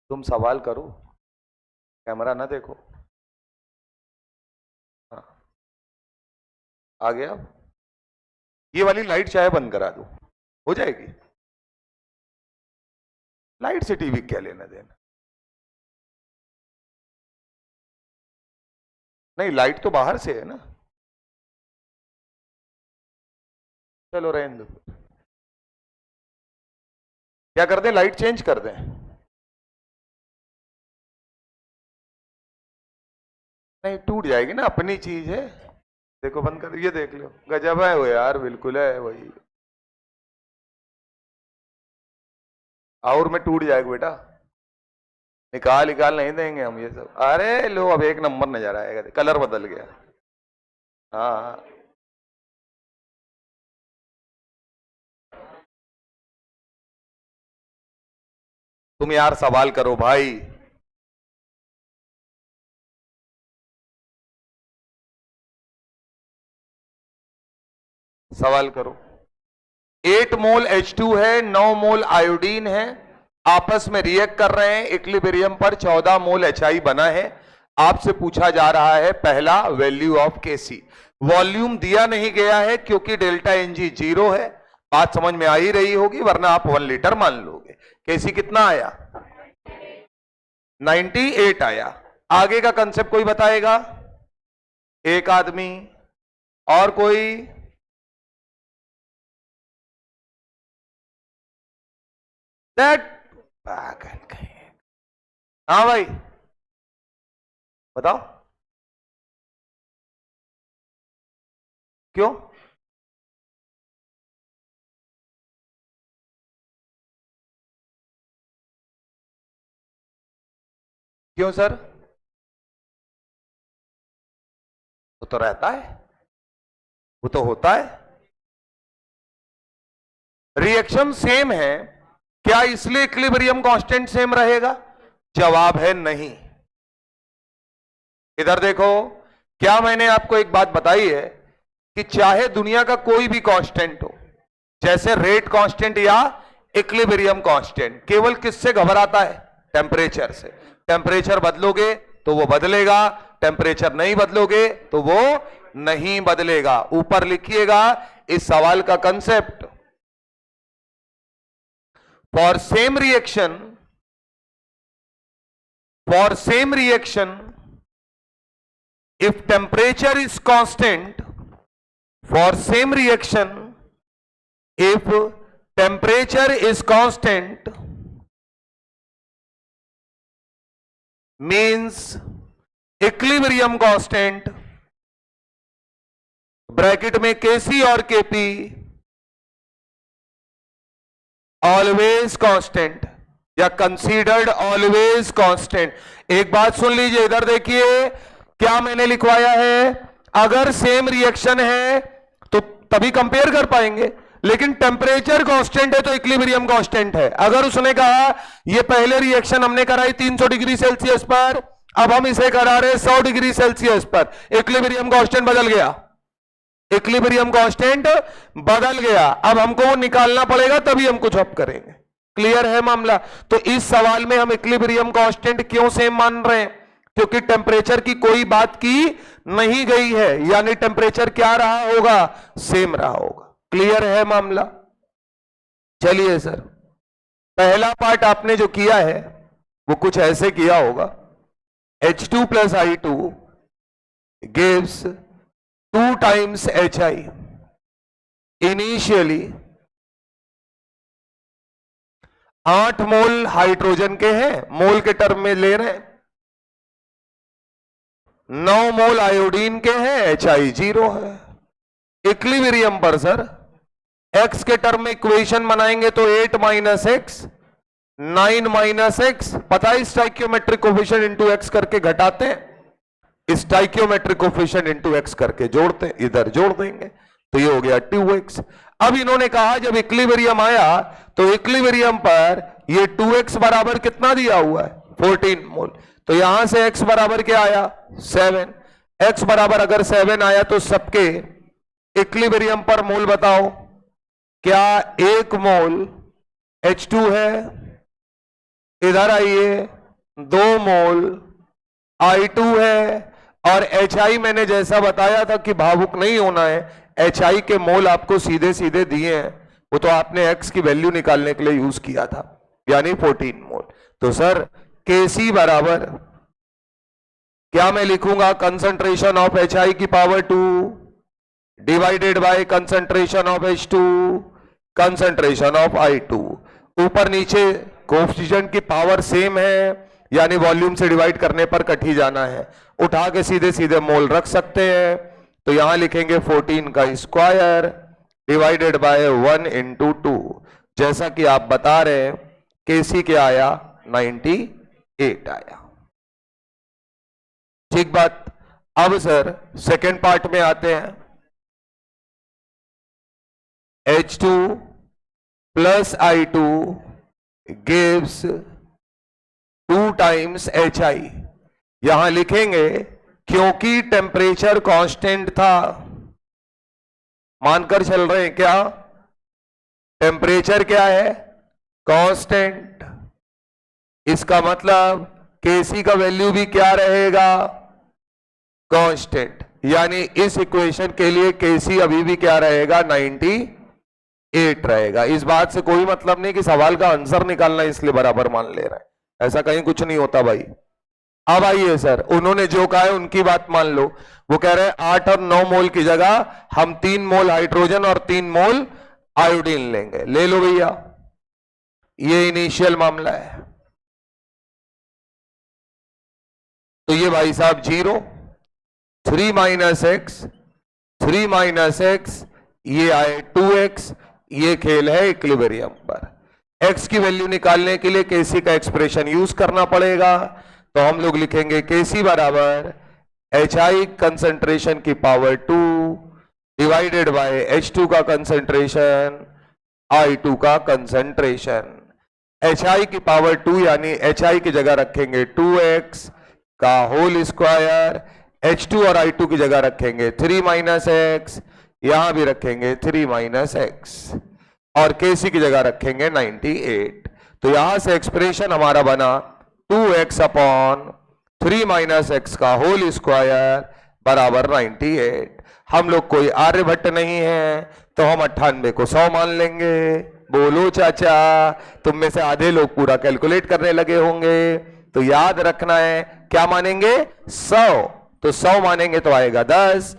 तुम सवाल करो, कैमरा ना देखो। हाँ आ गया। ये वाली लाइट चाहे बंद करा दो, हो जाएगी। लाइट से टीवी क्या लेना देना? नहीं, लाइट तो बाहर से है ना। चलो रहने दो। क्या कर दें, लाइट चेंज कर दें? नहीं, टूट जाएगी ना, अपनी चीज है। देखो बंद कर, ये देख लो, गजब है वो यार, बिल्कुल है वही। और में टूट जाएगा बेटा, निकाल निकाल नहीं देंगे हम ये सब। अरे लो, अब एक नंबर नजर आएगा, कलर बदल गया। हाँ तुम यार सवाल करो भाई। सवाल करो। 8 मोल H2 है, 9 मोल आयोडीन है, आपस में रिएक्ट कर रहे हैं, इक्विलिब्रियम पर 14 मोल HI बना है। आपसे पूछा जा रहा है पहला वैल्यू ऑफ Kc। वॉल्यूम दिया नहीं गया है क्योंकि डेल्टा Ng 0 है। बात समझ में आ ही रही होगी, वरना आप 1 लीटर मान लोगे। Kc कितना आया? 98 आया। आगे का कंसेप्ट कोई बताएगा? एक आदमी और कोई? हाँ भाई बताओ। क्यों? क्यों सर? वो तो रहता है, वो तो होता है। रिएक्शन सेम है, क्या इसलिए इक्विलिब्रियम कांस्टेंट सेम रहेगा? जवाब है नहीं। इधर देखो, क्या मैंने आपको एक बात बताई है कि चाहे दुनिया का कोई भी कांस्टेंट हो, जैसे रेट कांस्टेंट या इक्विलिब्रियम कांस्टेंट, केवल किससे घबराता है? टेम्परेचर से। टेम्परेचर बदलोगे तो वो बदलेगा, टेम्परेचर नहीं बदलोगे तो वो नहीं बदलेगा। ऊपर लिखिएगा इस सवाल का concept. For same reaction, if temperature is constant, for same reaction, if temperature is constant, means equilibrium constant, bracket में Kc और Kp ऑलवेज कांस्टेंट या कंसीडर्ड ऑलवेज कांस्टेंट। एक बात सुन लीजिए, इधर देखिए क्या मैंने लिखवाया है। अगर सेम रिएक्शन है तो तभी कंपेयर कर पाएंगे, लेकिन टेम्परेचर कांस्टेंट है तो इक्विलिब्रियम कांस्टेंट है। अगर उसने कहा ये पहले रिएक्शन हमने कराई 300 डिग्री सेल्सियस पर, अब हम इसे करा रहे 100 डिग्री सेल्सियस पर, इक्विलिब्रियम कांस्टेंट बदल गया, इक्विलिब्रियम कांस्टेंट बदल गया। अब हमको वो निकालना पड़ेगा, तभी हम कुछ अब करेंगे। क्लियर है मामला? तो इस सवाल में हम इक्विलिब्रियम कांस्टेंट क्यों सेम मान रहे हैं? क्योंकि टेम्परेचर की कोई बात की नहीं गई है, यानी टेम्परेचर क्या रहा होगा, सेम रहा होगा। क्लियर है मामला? चलिए सर, पहला पार्ट आपने जो किया है वो कुछ ऐसे किया होगा, H2 plus I2 gives 2 times HI। Initially 8 मोल हाइड्रोजन के हैं, मोल के टर्म में ले रहे हैं, 9 मोल आयोडीन के हैं, HI 0 है। इक्विलिब्रियम पर सर x के टर्म में इक्वेशन बनाएंगे तो 8 माइनस एक्स 9 माइनस एक्स, पता है स्टाइकियोमेट्रिक कोफिशिएंट इनटू एक्स करके घटाते हैं, स्टाइकियोमेट्रिक कोफिशिएंट इनटू एक्स करके जोड़ते हैं, इधर जोड़ देंगे तो ये हो गया 2x। अब इन्होंने कहा जब इक्विलिब्रियम आया तो इक्विलिब्रियम पर ये 2x बराबर कितना दिया हुआ है, 14 मोल, तो यहां से x बराबर क्या आया, 7। x बराबर अगर 7 आया तो सबके इक्विलिब्रियम पर मोल बताओ, क्या 1 मोल H2 है, इधर आइए 2 मोल I2 है, और HI मैंने जैसा बताया था कि भावुक नहीं होना है, HI के मोल आपको सीधे सीधे दिए हैं, वो तो आपने X की वैल्यू निकालने के लिए यूज किया था, यानी 14 मोल। तो सर Kc बराबर क्या मैं लिखूंगा, कंसंट्रेशन ऑफ HI की power 2 divided by concentration of H2 concentration of I2। ऊपर नीचे कोएफिशिएंट की पावर सेम है, यानी वॉल्यूम से डिवाइड करने पर कट ही जाना है, उठा के सीधे सीधे मोल रख सकते हैं, तो यहां लिखेंगे 14 का स्क्वायर डिवाइडेड बाय 1 इंटू 2। जैसा कि आप बता रहे हैं Kc क्या आया, 98 आया। ठीक बात। अब सर सेकेंड पार्ट में आते हैं, H2 plus I2 gives 2 times HI। यहां लिखेंगे क्योंकि टेम्परेचर कांस्टेंट था, मानकर चल रहे हैं क्या, टेम्परेचर क्या है, कांस्टेंट, इसका मतलब Kc का वैल्यू भी क्या रहेगा, कांस्टेंट, यानी इस इक्वेशन के लिए Kc अभी भी क्या रहेगा, 98 रहेगा। इस बात से कोई मतलब नहीं कि सवाल का आंसर निकालना इसलिए बराबर मान ले रहा है, ऐसा कहीं कुछ नहीं होता भाई। अब आइए सर, उन्होंने जो कहा है उनकी बात मान लो, वो कह रहे हैं 8 और 9 मोल की जगह हम 3 मोल हाइड्रोजन और 3 मोल आयोडीन लेंगे, ले लो भैया, ये इनिशियल मामला है। तो ये भाई साहब 0, 3 माइनस एक्स 3 माइनस एक्स, ये आए 2x, ये खेल है इक्विलिब्रियम पर। x की वैल्यू निकालने के लिए Kc का एक्सप्रेशन यूज करना पड़ेगा, तो हम लोग लिखेंगे Kc बराबर HI कंसंट्रेशन की पावर 2 डिवाइडेड बाय H2 का कंसंट्रेशन I2 का कंसंट्रेशन। HI की पावर 2 यानी HI की जगह रखेंगे 2x का होल स्क्वायर, H2 और I2 की जगह रखेंगे 3 माइनस एक्स, यहां भी रखेंगे 3 माइनस एक्स, और Kc की जगह रखेंगे 98। तो यहां से एक्सप्रेशन हमारा बना 2x अपॉन 3 माइनस एक्स का होल स्क्वायर बराबर 98। हम लोग कोई आर्यभट्ट नहीं है, तो हम 98 को 100 मान लेंगे। बोलो चाचा, तुम में से आधे लोग पूरा कैलकुलेट करने लगे होंगे, तो याद रखना है क्या मानेंगे, 100, तो 100 मानेंगे तो आएगा 10,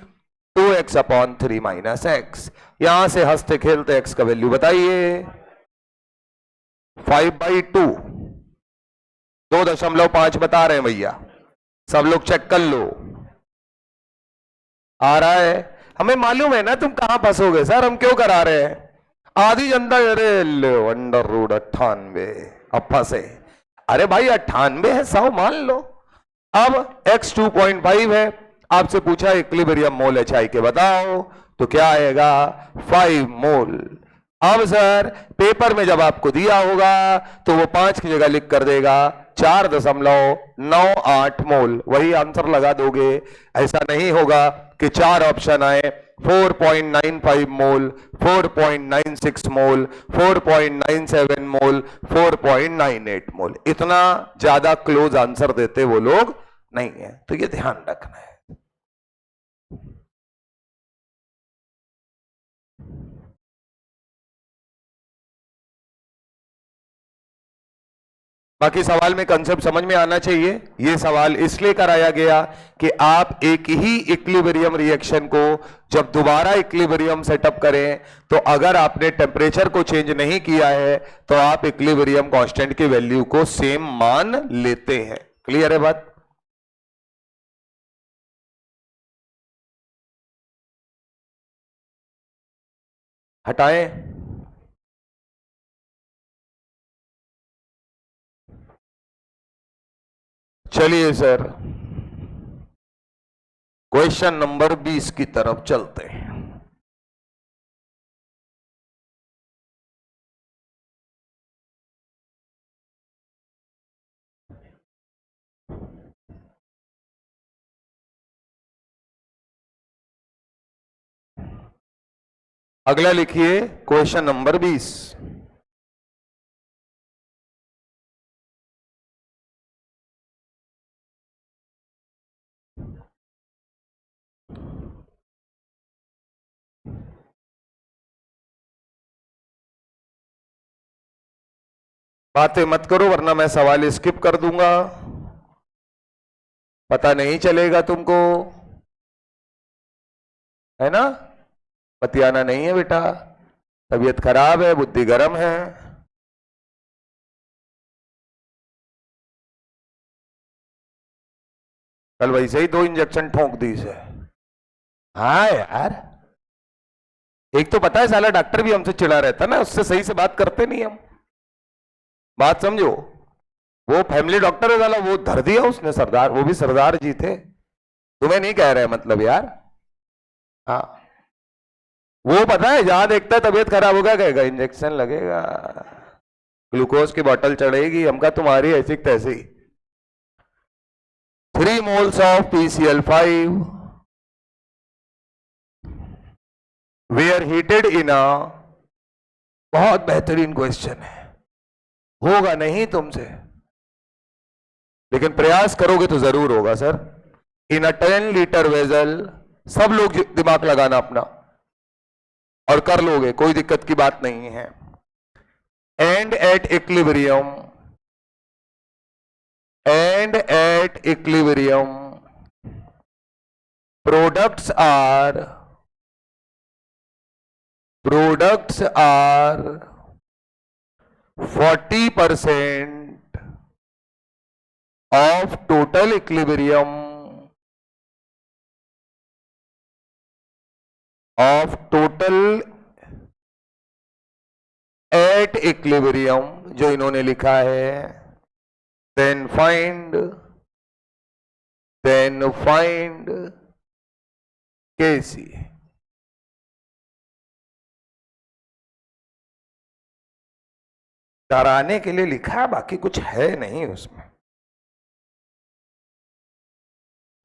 2x अपॉन 3 माइनस एक्स। यहां से हंसते खेलते x का वैल्यू बताइए, 5/2, 2.5 बता रहे हैं भैया, सब लोग चेक कर लो, आ रहा है, हमें मालूम है ना तुम कहां फंसोगे सर, हम क्यों करा रहे हैं, आधी जनता अरे अंडर रूट 98 अब फंसे, अरे भाई 98 है, 100 मान लो। अब x 2.5 है, आपसे पूछा इक्विलिब्रियम मोल HI के बताओ, तो क्या आएगा 5 मोल। अब सर पेपर में जब आपको दिया होगा तो वो 5 की जगह लिख कर देगा 4.98 मोल, वही आंसर लगा दोगे। ऐसा नहीं होगा कि 4 ऑप्शन आए, 4.95 मोल, 4.96 मोल, 4.97 मोल, 4.98 मोल, इतना ज्यादा क्लोज आंसर देते वो लोग नहीं है, तो ये ध्यान रखना है। बाकी सवाल में कंसेप्ट समझ में आना चाहिए। यह सवाल इसलिए कराया गया कि आप एक ही इक्विलिब्रियम रिएक्शन को जब दोबारा इक्विलिब्रियम सेटअप करें तो अगर आपने टेम्परेचर को चेंज नहीं किया है तो आप इक्विलिब्रियम कांस्टेंट की वैल्यू को सेम मान लेते हैं। क्लियर है बात? हटाएं। चलिए सर, क्वेश्चन नंबर 20 की तरफ चलते हैं। अगला लिखिए क्वेश्चन नंबर 20। बातें मत करो वरना मैं सवाल स्किप कर दूंगा, पता नहीं चलेगा तुमको, है ना? बतियाना नहीं है बेटा, तबीयत खराब है, बुद्धि गर्म है। कल वैसे ही 2 इंजेक्शन ठोंक दी से। हाँ यार, एक तो पता है साला डॉक्टर भी हमसे चिढ़ा रहता ना, उससे सही से बात करते नहीं हम। बात समझो, वो फैमिली डॉक्टर है साला, वो धर दिया उसने सरदार, वो भी सरदार जी थे। तुम्हें नहीं कह रहे मतलब यार। हाँ, वो पता है जहां देखता है तबीयत खराब होगा कहेगा इंजेक्शन लगेगा, ग्लूकोज की बोतल चढ़ेगी, हमका तुम्हारी ऐसी तैसी। 3 moles of PCl5 were heated in a, बहुत बेहतरीन क्वेश्चन है, होगा नहीं तुमसे लेकिन प्रयास करोगे तो जरूर होगा sir. In a 10 litre vessel, सब लोग दिमाग लगाना अपना और कर लोगे, कोई दिक्कत की बात नहीं है। And at equilibrium, and at equilibrium products are 40% of total equilibrium of total at equilibrium, जो इन्होंने लिखा है, then find Kc। डराने के लिए लिखा है, बाकी कुछ है नहीं उसमें।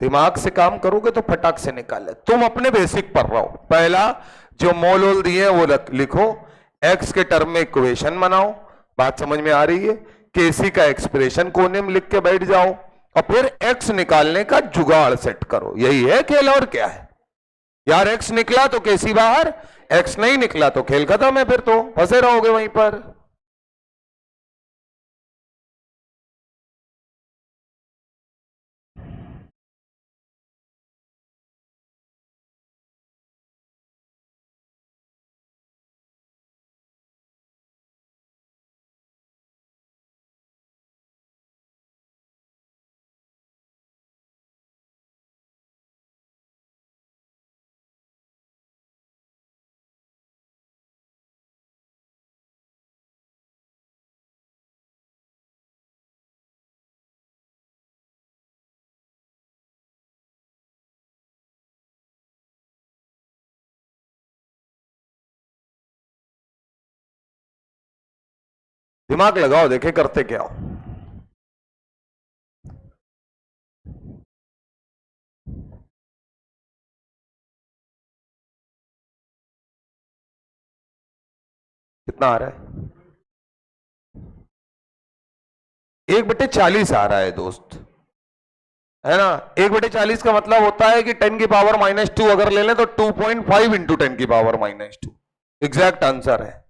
दिमाग से काम करोगे तो फटाक से निकाले। तुम अपने बेसिक पर रहो। पहला जो मोल दिए वो लिखो, एक्स के टर्म में इक्वेशन बनाओ, बात समझ में आ रही है? केसी का एक्सप्रेशन कोने में लिख के बैठ जाओ और फिर एक्स निकालने का जुगाड़ सेट करो। यही है खेल, और क्या है यार? एक्स निकला तो केसी बाहर, एक्स नहीं निकला तो खेल खत्म है, फिर तो फंसे रहोगे वहीं पर। दिमाग लगाओ, देखे करते क्या हो। कितना आ रहा है? 1/40 आ रहा है दोस्त, है ना? 1/40 का मतलब होता है कि 10 की पावर -2 अगर ले लें तो 2.5 इंटू 10 की पावर -2 एग्जैक्ट आंसर है।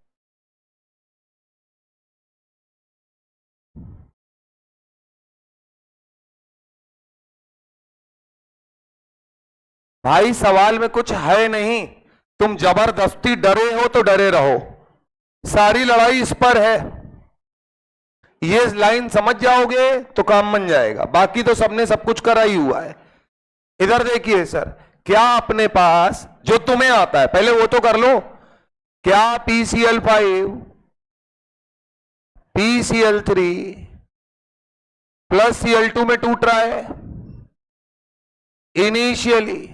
भाई सवाल में कुछ है नहीं, तुम जबरदस्ती डरे हो तो डरे रहो, सारी लड़ाई इस पर है। ये लाइन समझ जाओगे तो काम बन जाएगा, बाकी तो सबने सब कुछ करा ही हुआ है। इधर देखिए सर, क्या अपने पास जो तुम्हें आता है पहले वो तो कर लो। क्या PCl5 PCl3 प्लस Cl2 में टूट रहा है? इनिशियली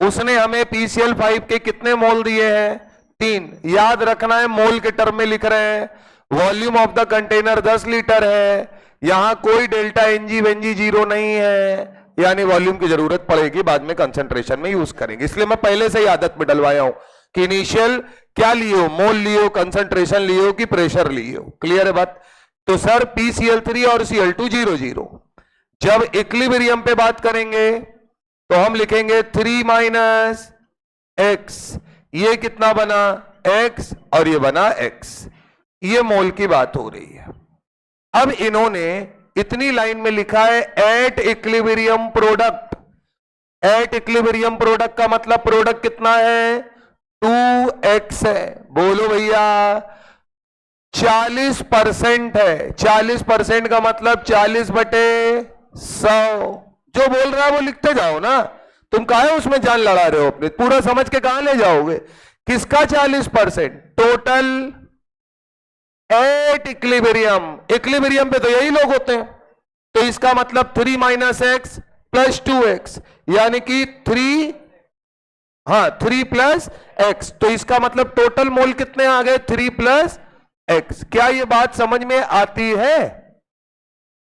उसने हमें PCl5 के कितने मोल दिए हैं? 3। याद रखना है मोल के टर्म में लिख रहे हैं। Volume of the container 10 litre है, यहां कोई डेल्टा एनजी वेंजी जीरो नहीं है, यानी वॉल्यूम की जरूरत पड़ेगी बाद में कंसंट्रेशन में यूज करेंगे, इसलिए मैं पहले से ही आदत में डलवाया हूं कि इनिशियल क्या लियो, मोल लियो, कंसंट्रेशन लियो कि प्रेशर लियो। क्लियर है बात? तो सर PCl3 और Cl2 0 0। जब इक्विलिब्रियम पे बात करेंगे तो हम लिखेंगे 3 माइनस एक्स, ये कितना बना x और ये बना x, ये मोल की बात हो रही है। अब इन्होंने इतनी लाइन में लिखा है at equilibrium product. At equilibrium product का मतलब प्रोडक्ट कितना है? 2x है। बोलो भैया 40% है। 40% का मतलब 40/100। जो बोल रहा है वो लिखते जाओ ना, तुम काहे उसमें जान लड़ा रहे हो अपने, पूरा समझ के कहां ले जाओगे? किसका 40%? Total at equilibrium. इक्विलिब्रियम पे तो यही लोग होते हैं, तो इसका मतलब 3 माइनस एक्स प्लस 2x, यानी कि 3 प्लस एक्स, तो इसका मतलब टोटल मोल कितने आ गए? 3 प्लस एक्स। क्या ये बात समझ में आती है?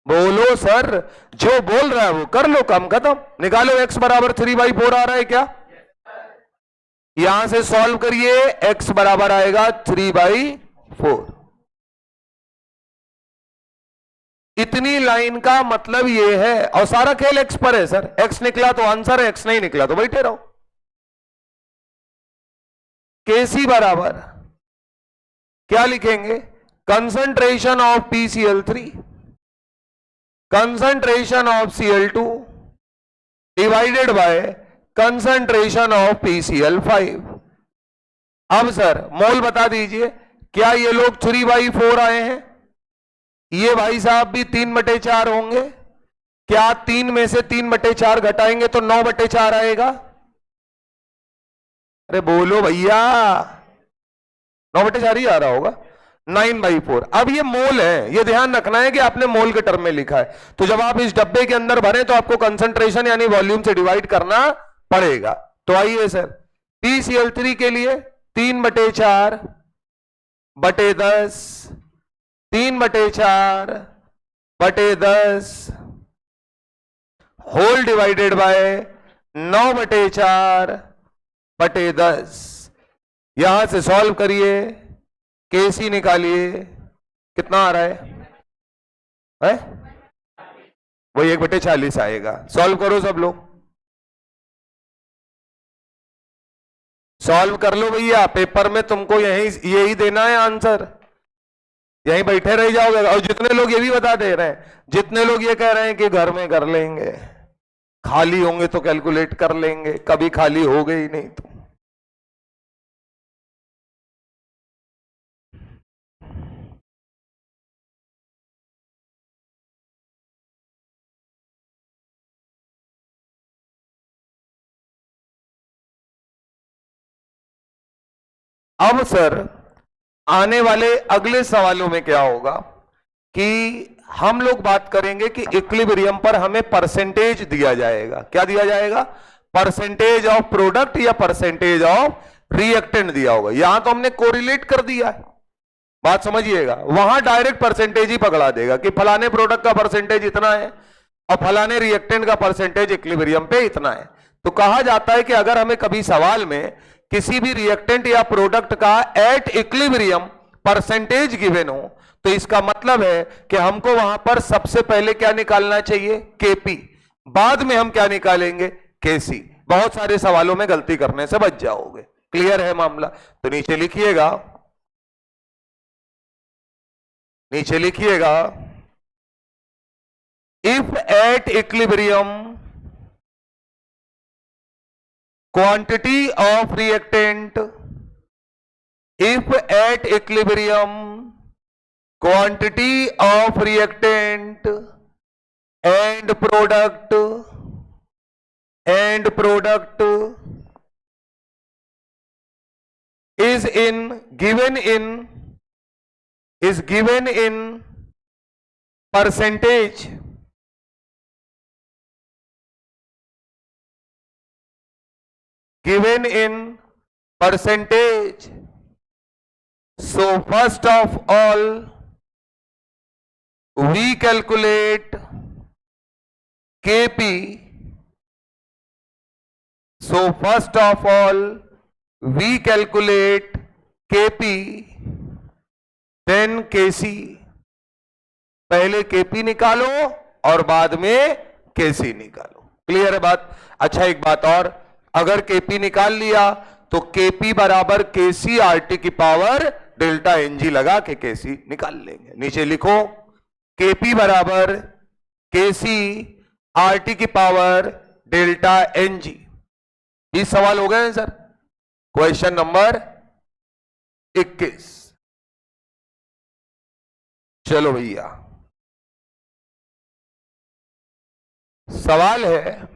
बोलो सर, जो बोल रहा है वो कर लो, काम खत्म। निकालो x बराबर 3/4 आ रहा है क्या? यहां से सॉल्व करिए, x बराबर आएगा 3/4। इतनी लाइन का मतलब ये है, और सारा खेल x पर है सर। x निकला तो आंसर है, x नहीं निकला तो बैठे रहो। Kc बराबर क्या लिखेंगे? Concentration of PCl3 concentration of Cl2 divided by concentration of PCl5। अब सर मोल बता दीजिए, क्या ये लोग 3/4 आए हैं? ये भाई साहब भी 3/4 होंगे। क्या 3 में से 3/4 घटाएंगे तो 9/4 आएगा? अरे बोलो भैया, 9/4 ही आ रहा होगा। 9/4। अब ये मोल है, ये ध्यान रखना है कि आपने मोल के टर्म में लिखा है, तो जब आप इस डब्बे के अंदर भरें तो आपको कंसंट्रेशन यानी वॉल्यूम से डिवाइड करना पड़ेगा। तो आइए सर, PCl3 के लिए 3/4/10, 3/4/10 होल डिवाइडेड बाय 9/4/10। यहां से सॉल्व करिए, Kc निकालिए, कितना आ रहा है? वही 1/40 आएगा। सॉल्व करो सब लोग, सॉल्व कर लो भैया। पेपर में तुमको यही देना है आंसर, यहीं बैठे रह जाओगे। और जितने लोग ये भी बता दे रहे हैं, जितने लोग ये कह रहे हैं कि घर में कर लेंगे, खाली होंगे तो कैलकुलेट कर लेंगे, कभी खाली हो गए ही नहीं तो। अब सर आने वाले अगले सवालों में क्या होगा कि हम लोग बात करेंगे कि इक्विलिब्रियम पर हमें परसेंटेज दिया जाएगा। क्या दिया जाएगा? परसेंटेज ऑफ प्रोडक्ट या परसेंटेज ऑफ रिएक्टेंट दिया होगा। यहां तो हमने कोरिलेट कर दिया है, बात समझिएगा। वहां डायरेक्ट परसेंटेज ही पकड़ा देगा कि फलाने प्रोडक्ट का परसेंटेज इतना है और फलाने रिएक्टेंट का परसेंटेज इक्विलिब्रियम पे इतना है। तो कहा जाता है कि अगर हमें कभी सवाल में किसी भी रिएक्टेंट या प्रोडक्ट का एट इक्विलिब्रियम परसेंटेज गिवन हो, तो इसका मतलब है कि हमको वहां पर सबसे पहले क्या निकालना चाहिए? Kp। बाद में हम क्या निकालेंगे? Kc। बहुत सारे सवालों में गलती करने से बच जाओगे। क्लियर है मामला? तो नीचे लिखिएगा, नीचे लिखिएगा, if at equilibrium quantity of reactant if at equilibrium, quantity of reactant and product is given in percentage, given in percentage. So first of all we calculate Kp. So first of all we calculate Kp, then Kc. पहले Kp निकालो और बाद में Kc निकालो। Clear है बात? अच्छा एक बात और, अगर Kp निकाल लिया तो Kp बराबर Kc RT की पावर डेल्टा Ng लगा के Kc निकाल लेंगे। नीचे लिखो Kp बराबर Kc RT की पावर डेल्टा Ng। 20 सवाल हो गए हैं सर। Question number 21। चलो भैया, सवाल है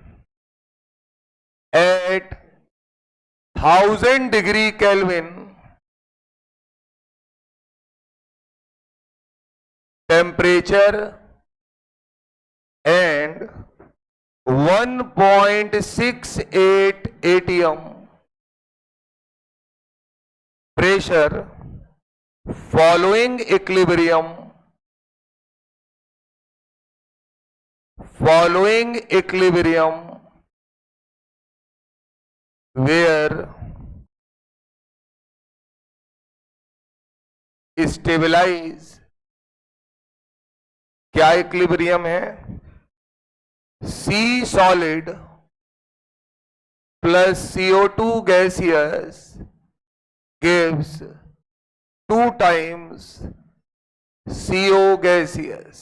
at 1000 degree Kelvin temperature and 1.68 atm pressure following equilibrium where stabilize, क्या इक्विलिब्रियम है? C solid plus CO2 gaseous gives 2 times CO gaseous.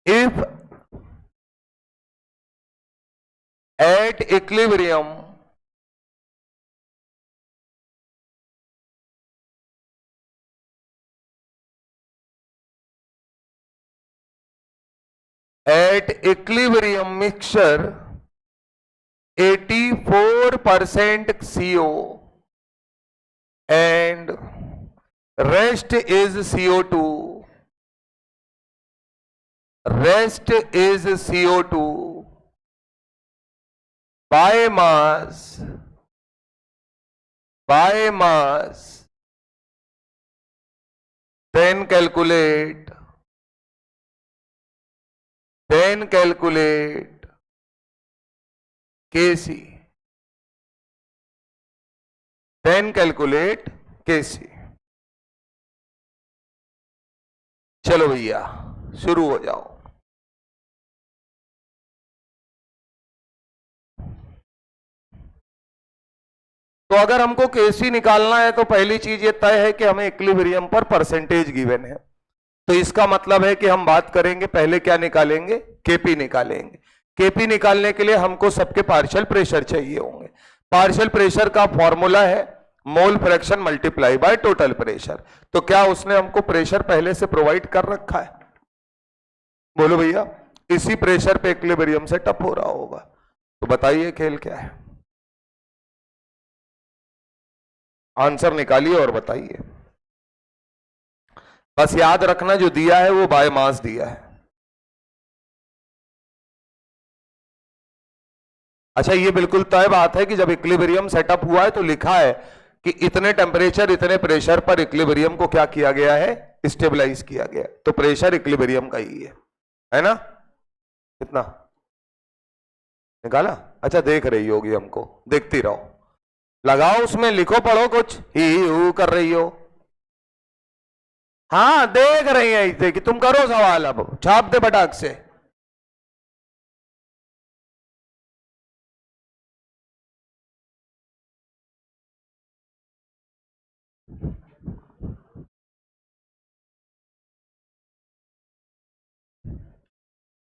If at equilibrium mixture 84% CO and rest is CO2, by mass, then calculate Kc, चलो भैया शुरू हो जाओ। तो अगर हमको Kc निकालना है तो पहली चीज ये तय है कि हमें इक्विलिब्रियम पर परसेंटेज गिवन है, तो इसका मतलब है कि हम बात करेंगे पहले क्या निकालेंगे? Kp निकालेंगे। Kp निकालने के लिए हमको सबके पार्शियल प्रेशर चाहिए होंगे। पार्शियल प्रेशर का फॉर्मूला है mole fraction multiply by total pressure. तो क्या उसने हमको प्रेशर पहले से प्रोवाइड कर रखा है? बोलो भैया, इसी प्रेशर पे इक्विलिब्रियम से टप हो रहा होगा। तो बताइए खेल क्या है? आंसर निकालिए और बताइए। बस याद रखना जो दिया है वो बाय मास दिया है। अच्छा ये बिल्कुल तय बात है कि जब इक्विलिब्रियम सेटअप हुआ है तो लिखा है कि इतने टेम्परेचर इतने प्रेशर पर इक्विलिब्रियम को क्या किया गया है? स्टेबलाइज किया गया। तो प्रेशर इक्विलिब्रियम का ही है ना? कितना निकाला? अच्छा देख रही होगी हमको, देखती रहो, लगाओ उसमें, लिखो पढ़ो, कुछ ही कर रही हो। हाँ देख रही है इसे कि तुम करो सवाल, अब छाप दे बटाक से।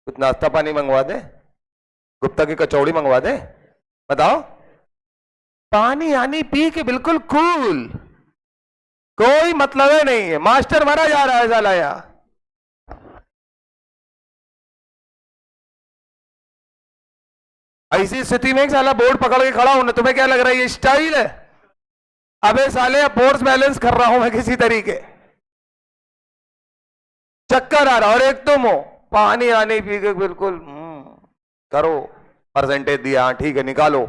कुछ नाश्ता पानी मंगवा दे। गुप्ता की कचौड़ी मंगवा दे, बताओ। पानी यानी पी के बिल्कुल कूल, कोई मतलब है नहीं है, मास्टर मारा जा रहा है साला यहाँ। ऐसी स्थिति में एक साला बोर्ड पकड़ के खड़ा होना, तुम्हें क्या लग रहा है ये स्टाइल है? अबे साले फोर्स बैलेंस कर रहा हूं मैं किसी तरीके, चक्कर आ रहा, और एक तुम हो पानी आने पी के बिल्कुल करो, परसेंटेज दिया, हाँ ठीक है निकालो,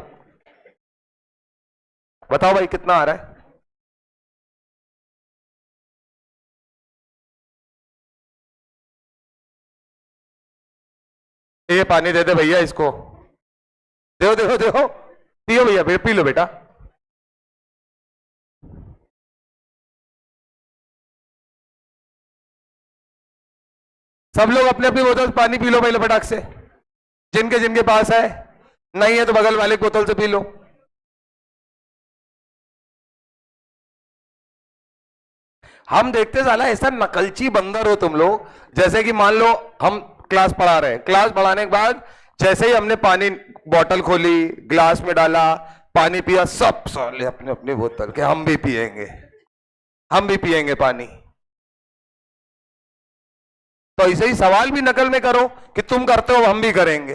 बताओ भाई कितना आ रहा है? ये पानी दे दे भैया इसको, देखो देखो देखो, पियो भैया, पी लो बेटा। सब लोग अपने अपनी बोतल से पानी पी लो पहले फटाक से, जिनके जिनके पास है, नहीं है तो बगल वाले की बोतल से पी लो। हम देखते साला ऐसा नकलची बंदर हो तुम लोग, जैसे कि मान लो हम क्लास पढ़ा रहे हैं, क्लास पढ़ाने के बाद जैसे ही हमने पानी बोतल खोली, ग्लास में डाला, पानी पिया, सब साले अपने अपनी बोतल के, हम भी पिएंगे, हम भी पिएंगे पानी। तो ऐसे ही सवाल भी नकल में करो कि तुम करते हो हम भी करेंगे,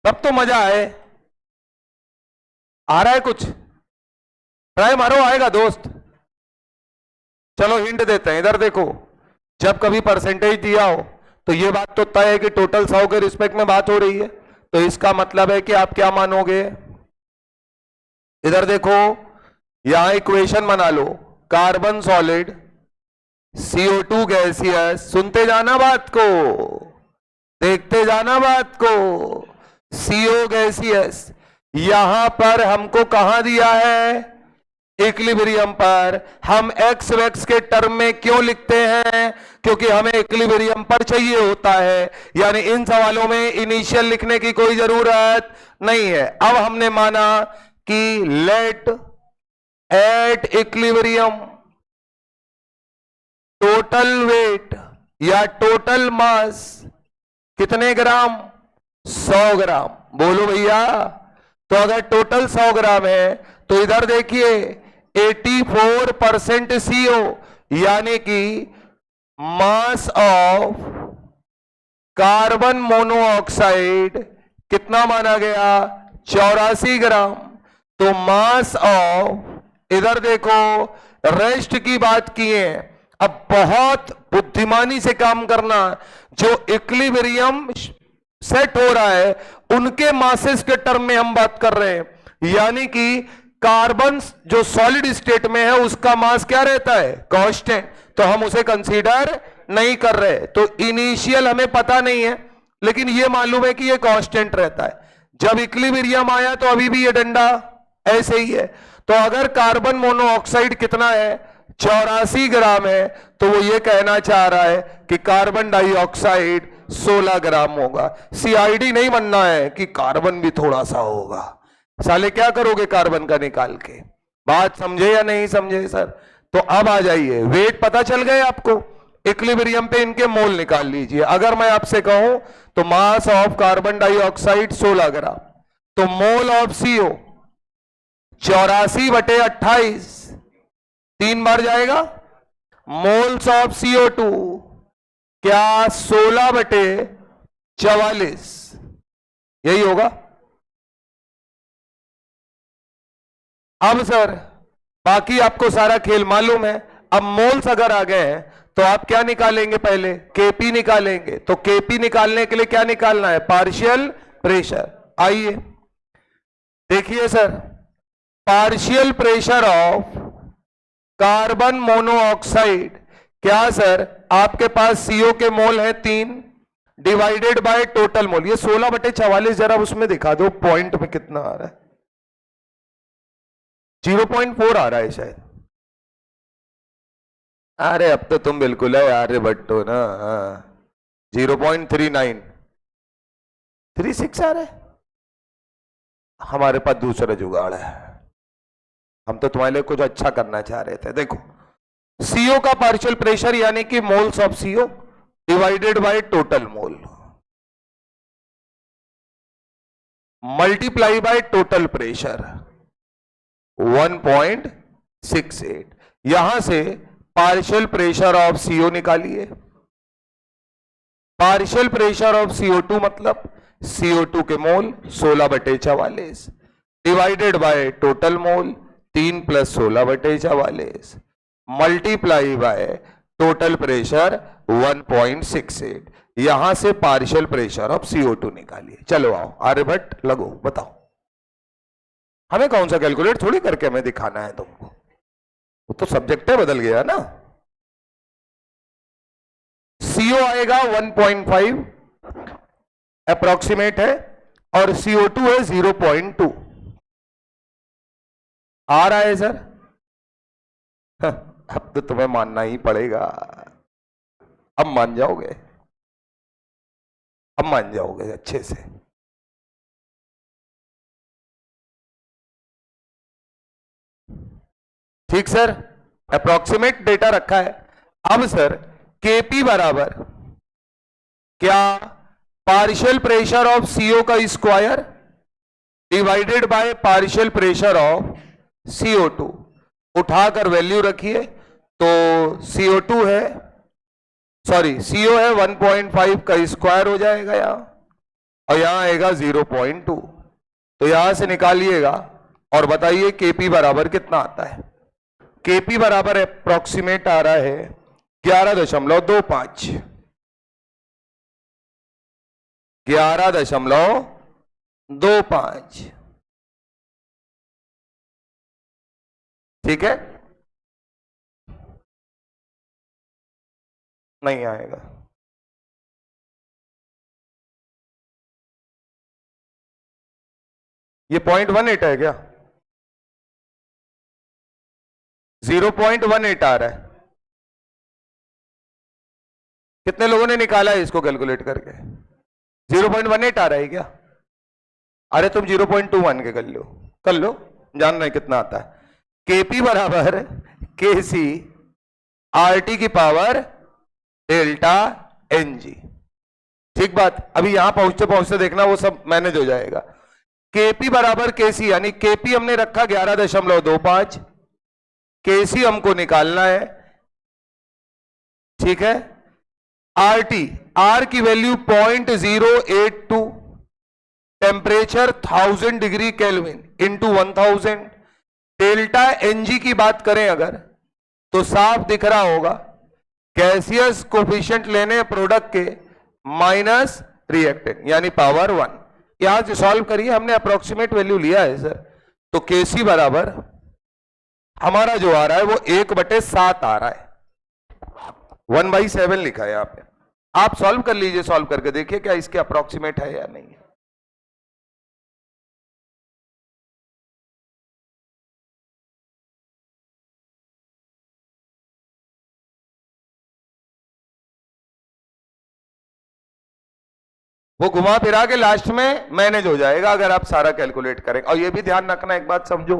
तब तो मजा आए। आ रहा है कुछ? ट्राई मारो, आएगा दोस्त। चलो हिंट देते हैं, इधर देखो, जब कभी परसेंटेज दिया हो तो ये बात तो तय है कि टोटल 100 के रिस्पेक्ट में बात हो रही है, तो इसका मतलब है कि आप क्या मानोगे? इधर देखो, यहां इक्वेशन बना लो, कार्बन सॉलिड, CO2 गैसियस, सुनते जाना बात को, देखते जाना बात को, CO गैसियस, यहां पर हमको कहां दिया है? इक्विलिब्रियम पर। हम एक्स वैक्स के टर्म में क्यों लिखते हैं? क्योंकि हमें इक्विलिब्रियम पर चाहिए होता है, यानी इन सवालों में इनिशियल लिखने की कोई जरूरत नहीं है। अब हमने माना कि let at equilibrium total weight या टोटल मास कितने ग्राम? 100 ग्राम। बोलो भैया। तो अगर टोटल 100 ग्राम है तो इधर देखिए 84% CO, यानी कि मास ऑफ कार्बन मोनोऑक्साइड कितना माना गया? 84 ग्राम। तो मास ऑफ, इधर देखो रेस्ट की बात किए। अब बहुत बुद्धिमानी से काम करना, जो इक्विलिब्रियम सेट हो रहा है उनके मासेस के टर्म में हम बात कर रहे हैं, यानी कि कार्बन जो सॉलिड स्टेट में है उसका मास क्या रहता है? कांस्टेंट। तो हम उसे कंसीडर नहीं कर रहे, तो इनिशियल हमें पता नहीं है, लेकिन ये मालूम है कि ये कांस्टेंट रहता है। जब इक्विलिब्रियम आया तो अभी भी ये डंडा ऐसे ही है। तो अगर कार्बन मोनोऑक्साइड कितना है? 84 ग्राम है, तो वो ये कहना चाह रहा है कि कार्बन डाइऑक्साइड 16 ग्राम होगा। CID नहीं बनना है कि कार्बन भी थोड़ा सा होगा। साले क्या करोगे कार्बन का निकाल के? बात समझे या नहीं समझे सर? तो अब आ जाइए, वेट पता चल गए आपको, इक्विलिब्रियम पे इनके मोल निकाल लीजिए। अगर मैं आपसे कहूं तो मास ऑफ कार्बन डाइऑक्साइड 16 ग्राम, तो मोल ऑफ CO 84/28, 3 बार जाएगा। मोल्स ऑफ CO2 क्या? 16/44, यही होगा। अब सर बाकी आपको सारा खेल मालूम है। अब मोल्स अगर आ गए हैं तो आप क्या निकालेंगे? पहले KP निकालेंगे। तो KP निकालने के लिए क्या निकालना है? Partial pressure. आइए देखिए sir, partial pressure of carbon monoxide, क्या सर आपके पास CO के मोल है 3 डिवाइडेड बाय टोटल मोल, ये 16/44 जरा उसमें दिखा दो पॉइंट में कितना आ रहा है? 0.4 आ रहा है शायद। अरे अब तो तुम बिल्कुल है यार भट्टो ना। 0.39, 36 आ रहा है। हमारे पास दूसरा जुगाड़ है, हम तो तुम्हारे लिए कुछ अच्छा करना चाह रहे थे। देखो CO का पार्शियल प्रेशर यानी कि moles of CO divided by total mole, multiply by total pressure 1.68। यहां से पार्शियल प्रेशर ऑफ सीओ निकालिए। पार्शियल प्रेशर ऑफ CO2 मतलब CO2 के मोल 16/44 divided by total mole 3 + 16/44 multiply by total pressure 1.68। यहां से पार्शियल प्रेशर ऑफ CO2 निकालिए। चलो आओ आर्यभट्ट लगो बताओ। हमें कौन सा कैलकुलेट थोड़ी करके हमें दिखाना है तुमको, वो तो सब्जेक्ट है बदल गया ना। CO आएगा 1.5 अप्रोक्सीमेट है और CO2 है 0.2। आ रहा है सर? अब तो तुम्हें मानना ही पड़ेगा। अब मान जाओगे, अब मान जाओगे अच्छे से। ठीक सर, अप्रोक्सीमेट डेटा रखा है। अब सर Kp बराबर क्या पार्शियल प्रेशर ऑफ CO का square divided by partial pressure of CO2। उठाकर वैल्यू रखिए तो CO2 है, सॉरी CO है 1.5 का स्क्वायर हो जाएगा यहां, और यहां आएगा 0.2। तो यहां से निकालिएगा और बताइए Kp बराबर कितना आता है। Kp बराबर अप्रोक्सीमेट आ रहा है 11.25। 11.25। ठीक है, नहीं आएगा। ये 0.18 है क्या? 0.18 आ रहा है। कितने लोगों ने निकाला है इसको कैलकुलेट करके? 0.18 आ रहा है क्या? अरे तुम 0.2 मान के कर लो, जान रहे कितना आता है। Kp बराबर Kc RT की पावर डेल्टा Ng। ठीक बात, अभी यहां पहुंचते पहुंचते देखना वो सब मैनेज हो जाएगा। Kp बराबर Kc यानी Kp हमने रखा 11.25, Kc हमको निकालना है। ठीक है, RT, R की value 0.082, temperature 1000 degree kelvin into 1000। Delta Ng की बात करें अगर तो साफ दिख रहा होगा, गैसियस कोफिशिएंट लेने प्रोडक्ट के माइनस रिएक्टेंट यानी पावर 1। यहां से सॉल्व करिए, हमने अप्रोक्सीमेट वैल्यू लिया है सर। तो Kc बराबर हमारा जो आ रहा है वो 1/7 आ रहा है, 1/7 लिखा है यहां पे। आप सॉल्व कर लीजिए, सॉल्व करके देखिए क्या इसके अप्रोक्सीमेट है या नहीं है। वो घुमा फिरा के लास्ट में मैनेज हो जाएगा अगर आप सारा कैलकुलेट करें। और ये भी ध्यान रखना, एक बात समझो,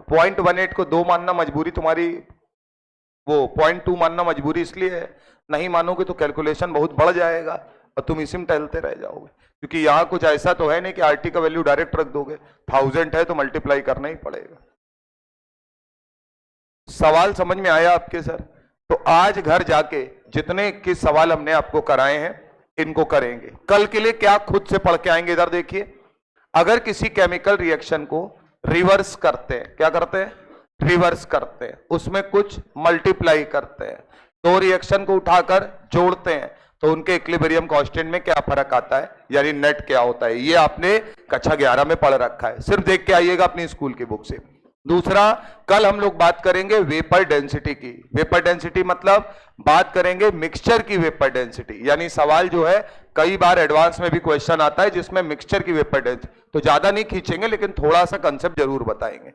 0.18 को 2 मानना मजबूरी तुम्हारी, वो 0.2 मानना मजबूरी इसलिए है, नहीं मानोगे तो कैलकुलेशन बहुत बढ़ जाएगा और तुम इसी में टहलते रह जाओगे। क्योंकि यहां कुछ ऐसा तो है नहीं कि RT का वैल्यू डायरेक्ट रख दोगे, 1000 है तो मल्टीप्लाई करना ही पड़ेगा। सवाल समझ में आया आपके सर? तो आज घर जाके जितने 21 सवाल हमने आपको कराए हैं इनको करेंगे। कल के लिए क्या खुद से पढ़ के आएंगे, इधर देखिए। अगर किसी केमिकल रिएक्शन को रिवर्स करते हैं, क्या करते हैं? रिवर्स करते हैं, उसमें कुछ मल्टीप्लाई करते हैं, दो रिएक्शन को उठाकर जोड़ते हैं, तो उनके इक्विलिब्रियम कांस्टेंट में क्या फर्क आता है, यानी नेट क्या होता है, ये आपने कक्षा 11 में पढ़ रखा है, सिर्फ देख के आइएगा अपनी स्कूल की बुक से। दूसरा, कल हम लोग बात करेंगे वेपर डेंसिटी की। वेपर डेंसिटी मतलब बात करेंगे मिक्सचर की वेपर डेंसिटी, यानी सवाल जो है कई बार एडवांस में भी क्वेश्चन आता है जिसमें मिक्सचर की वेपर डेंसिटी, तो ज्यादा नहीं खींचेंगे लेकिन थोड़ा सा कंसेप्ट जरूर बताएंगे।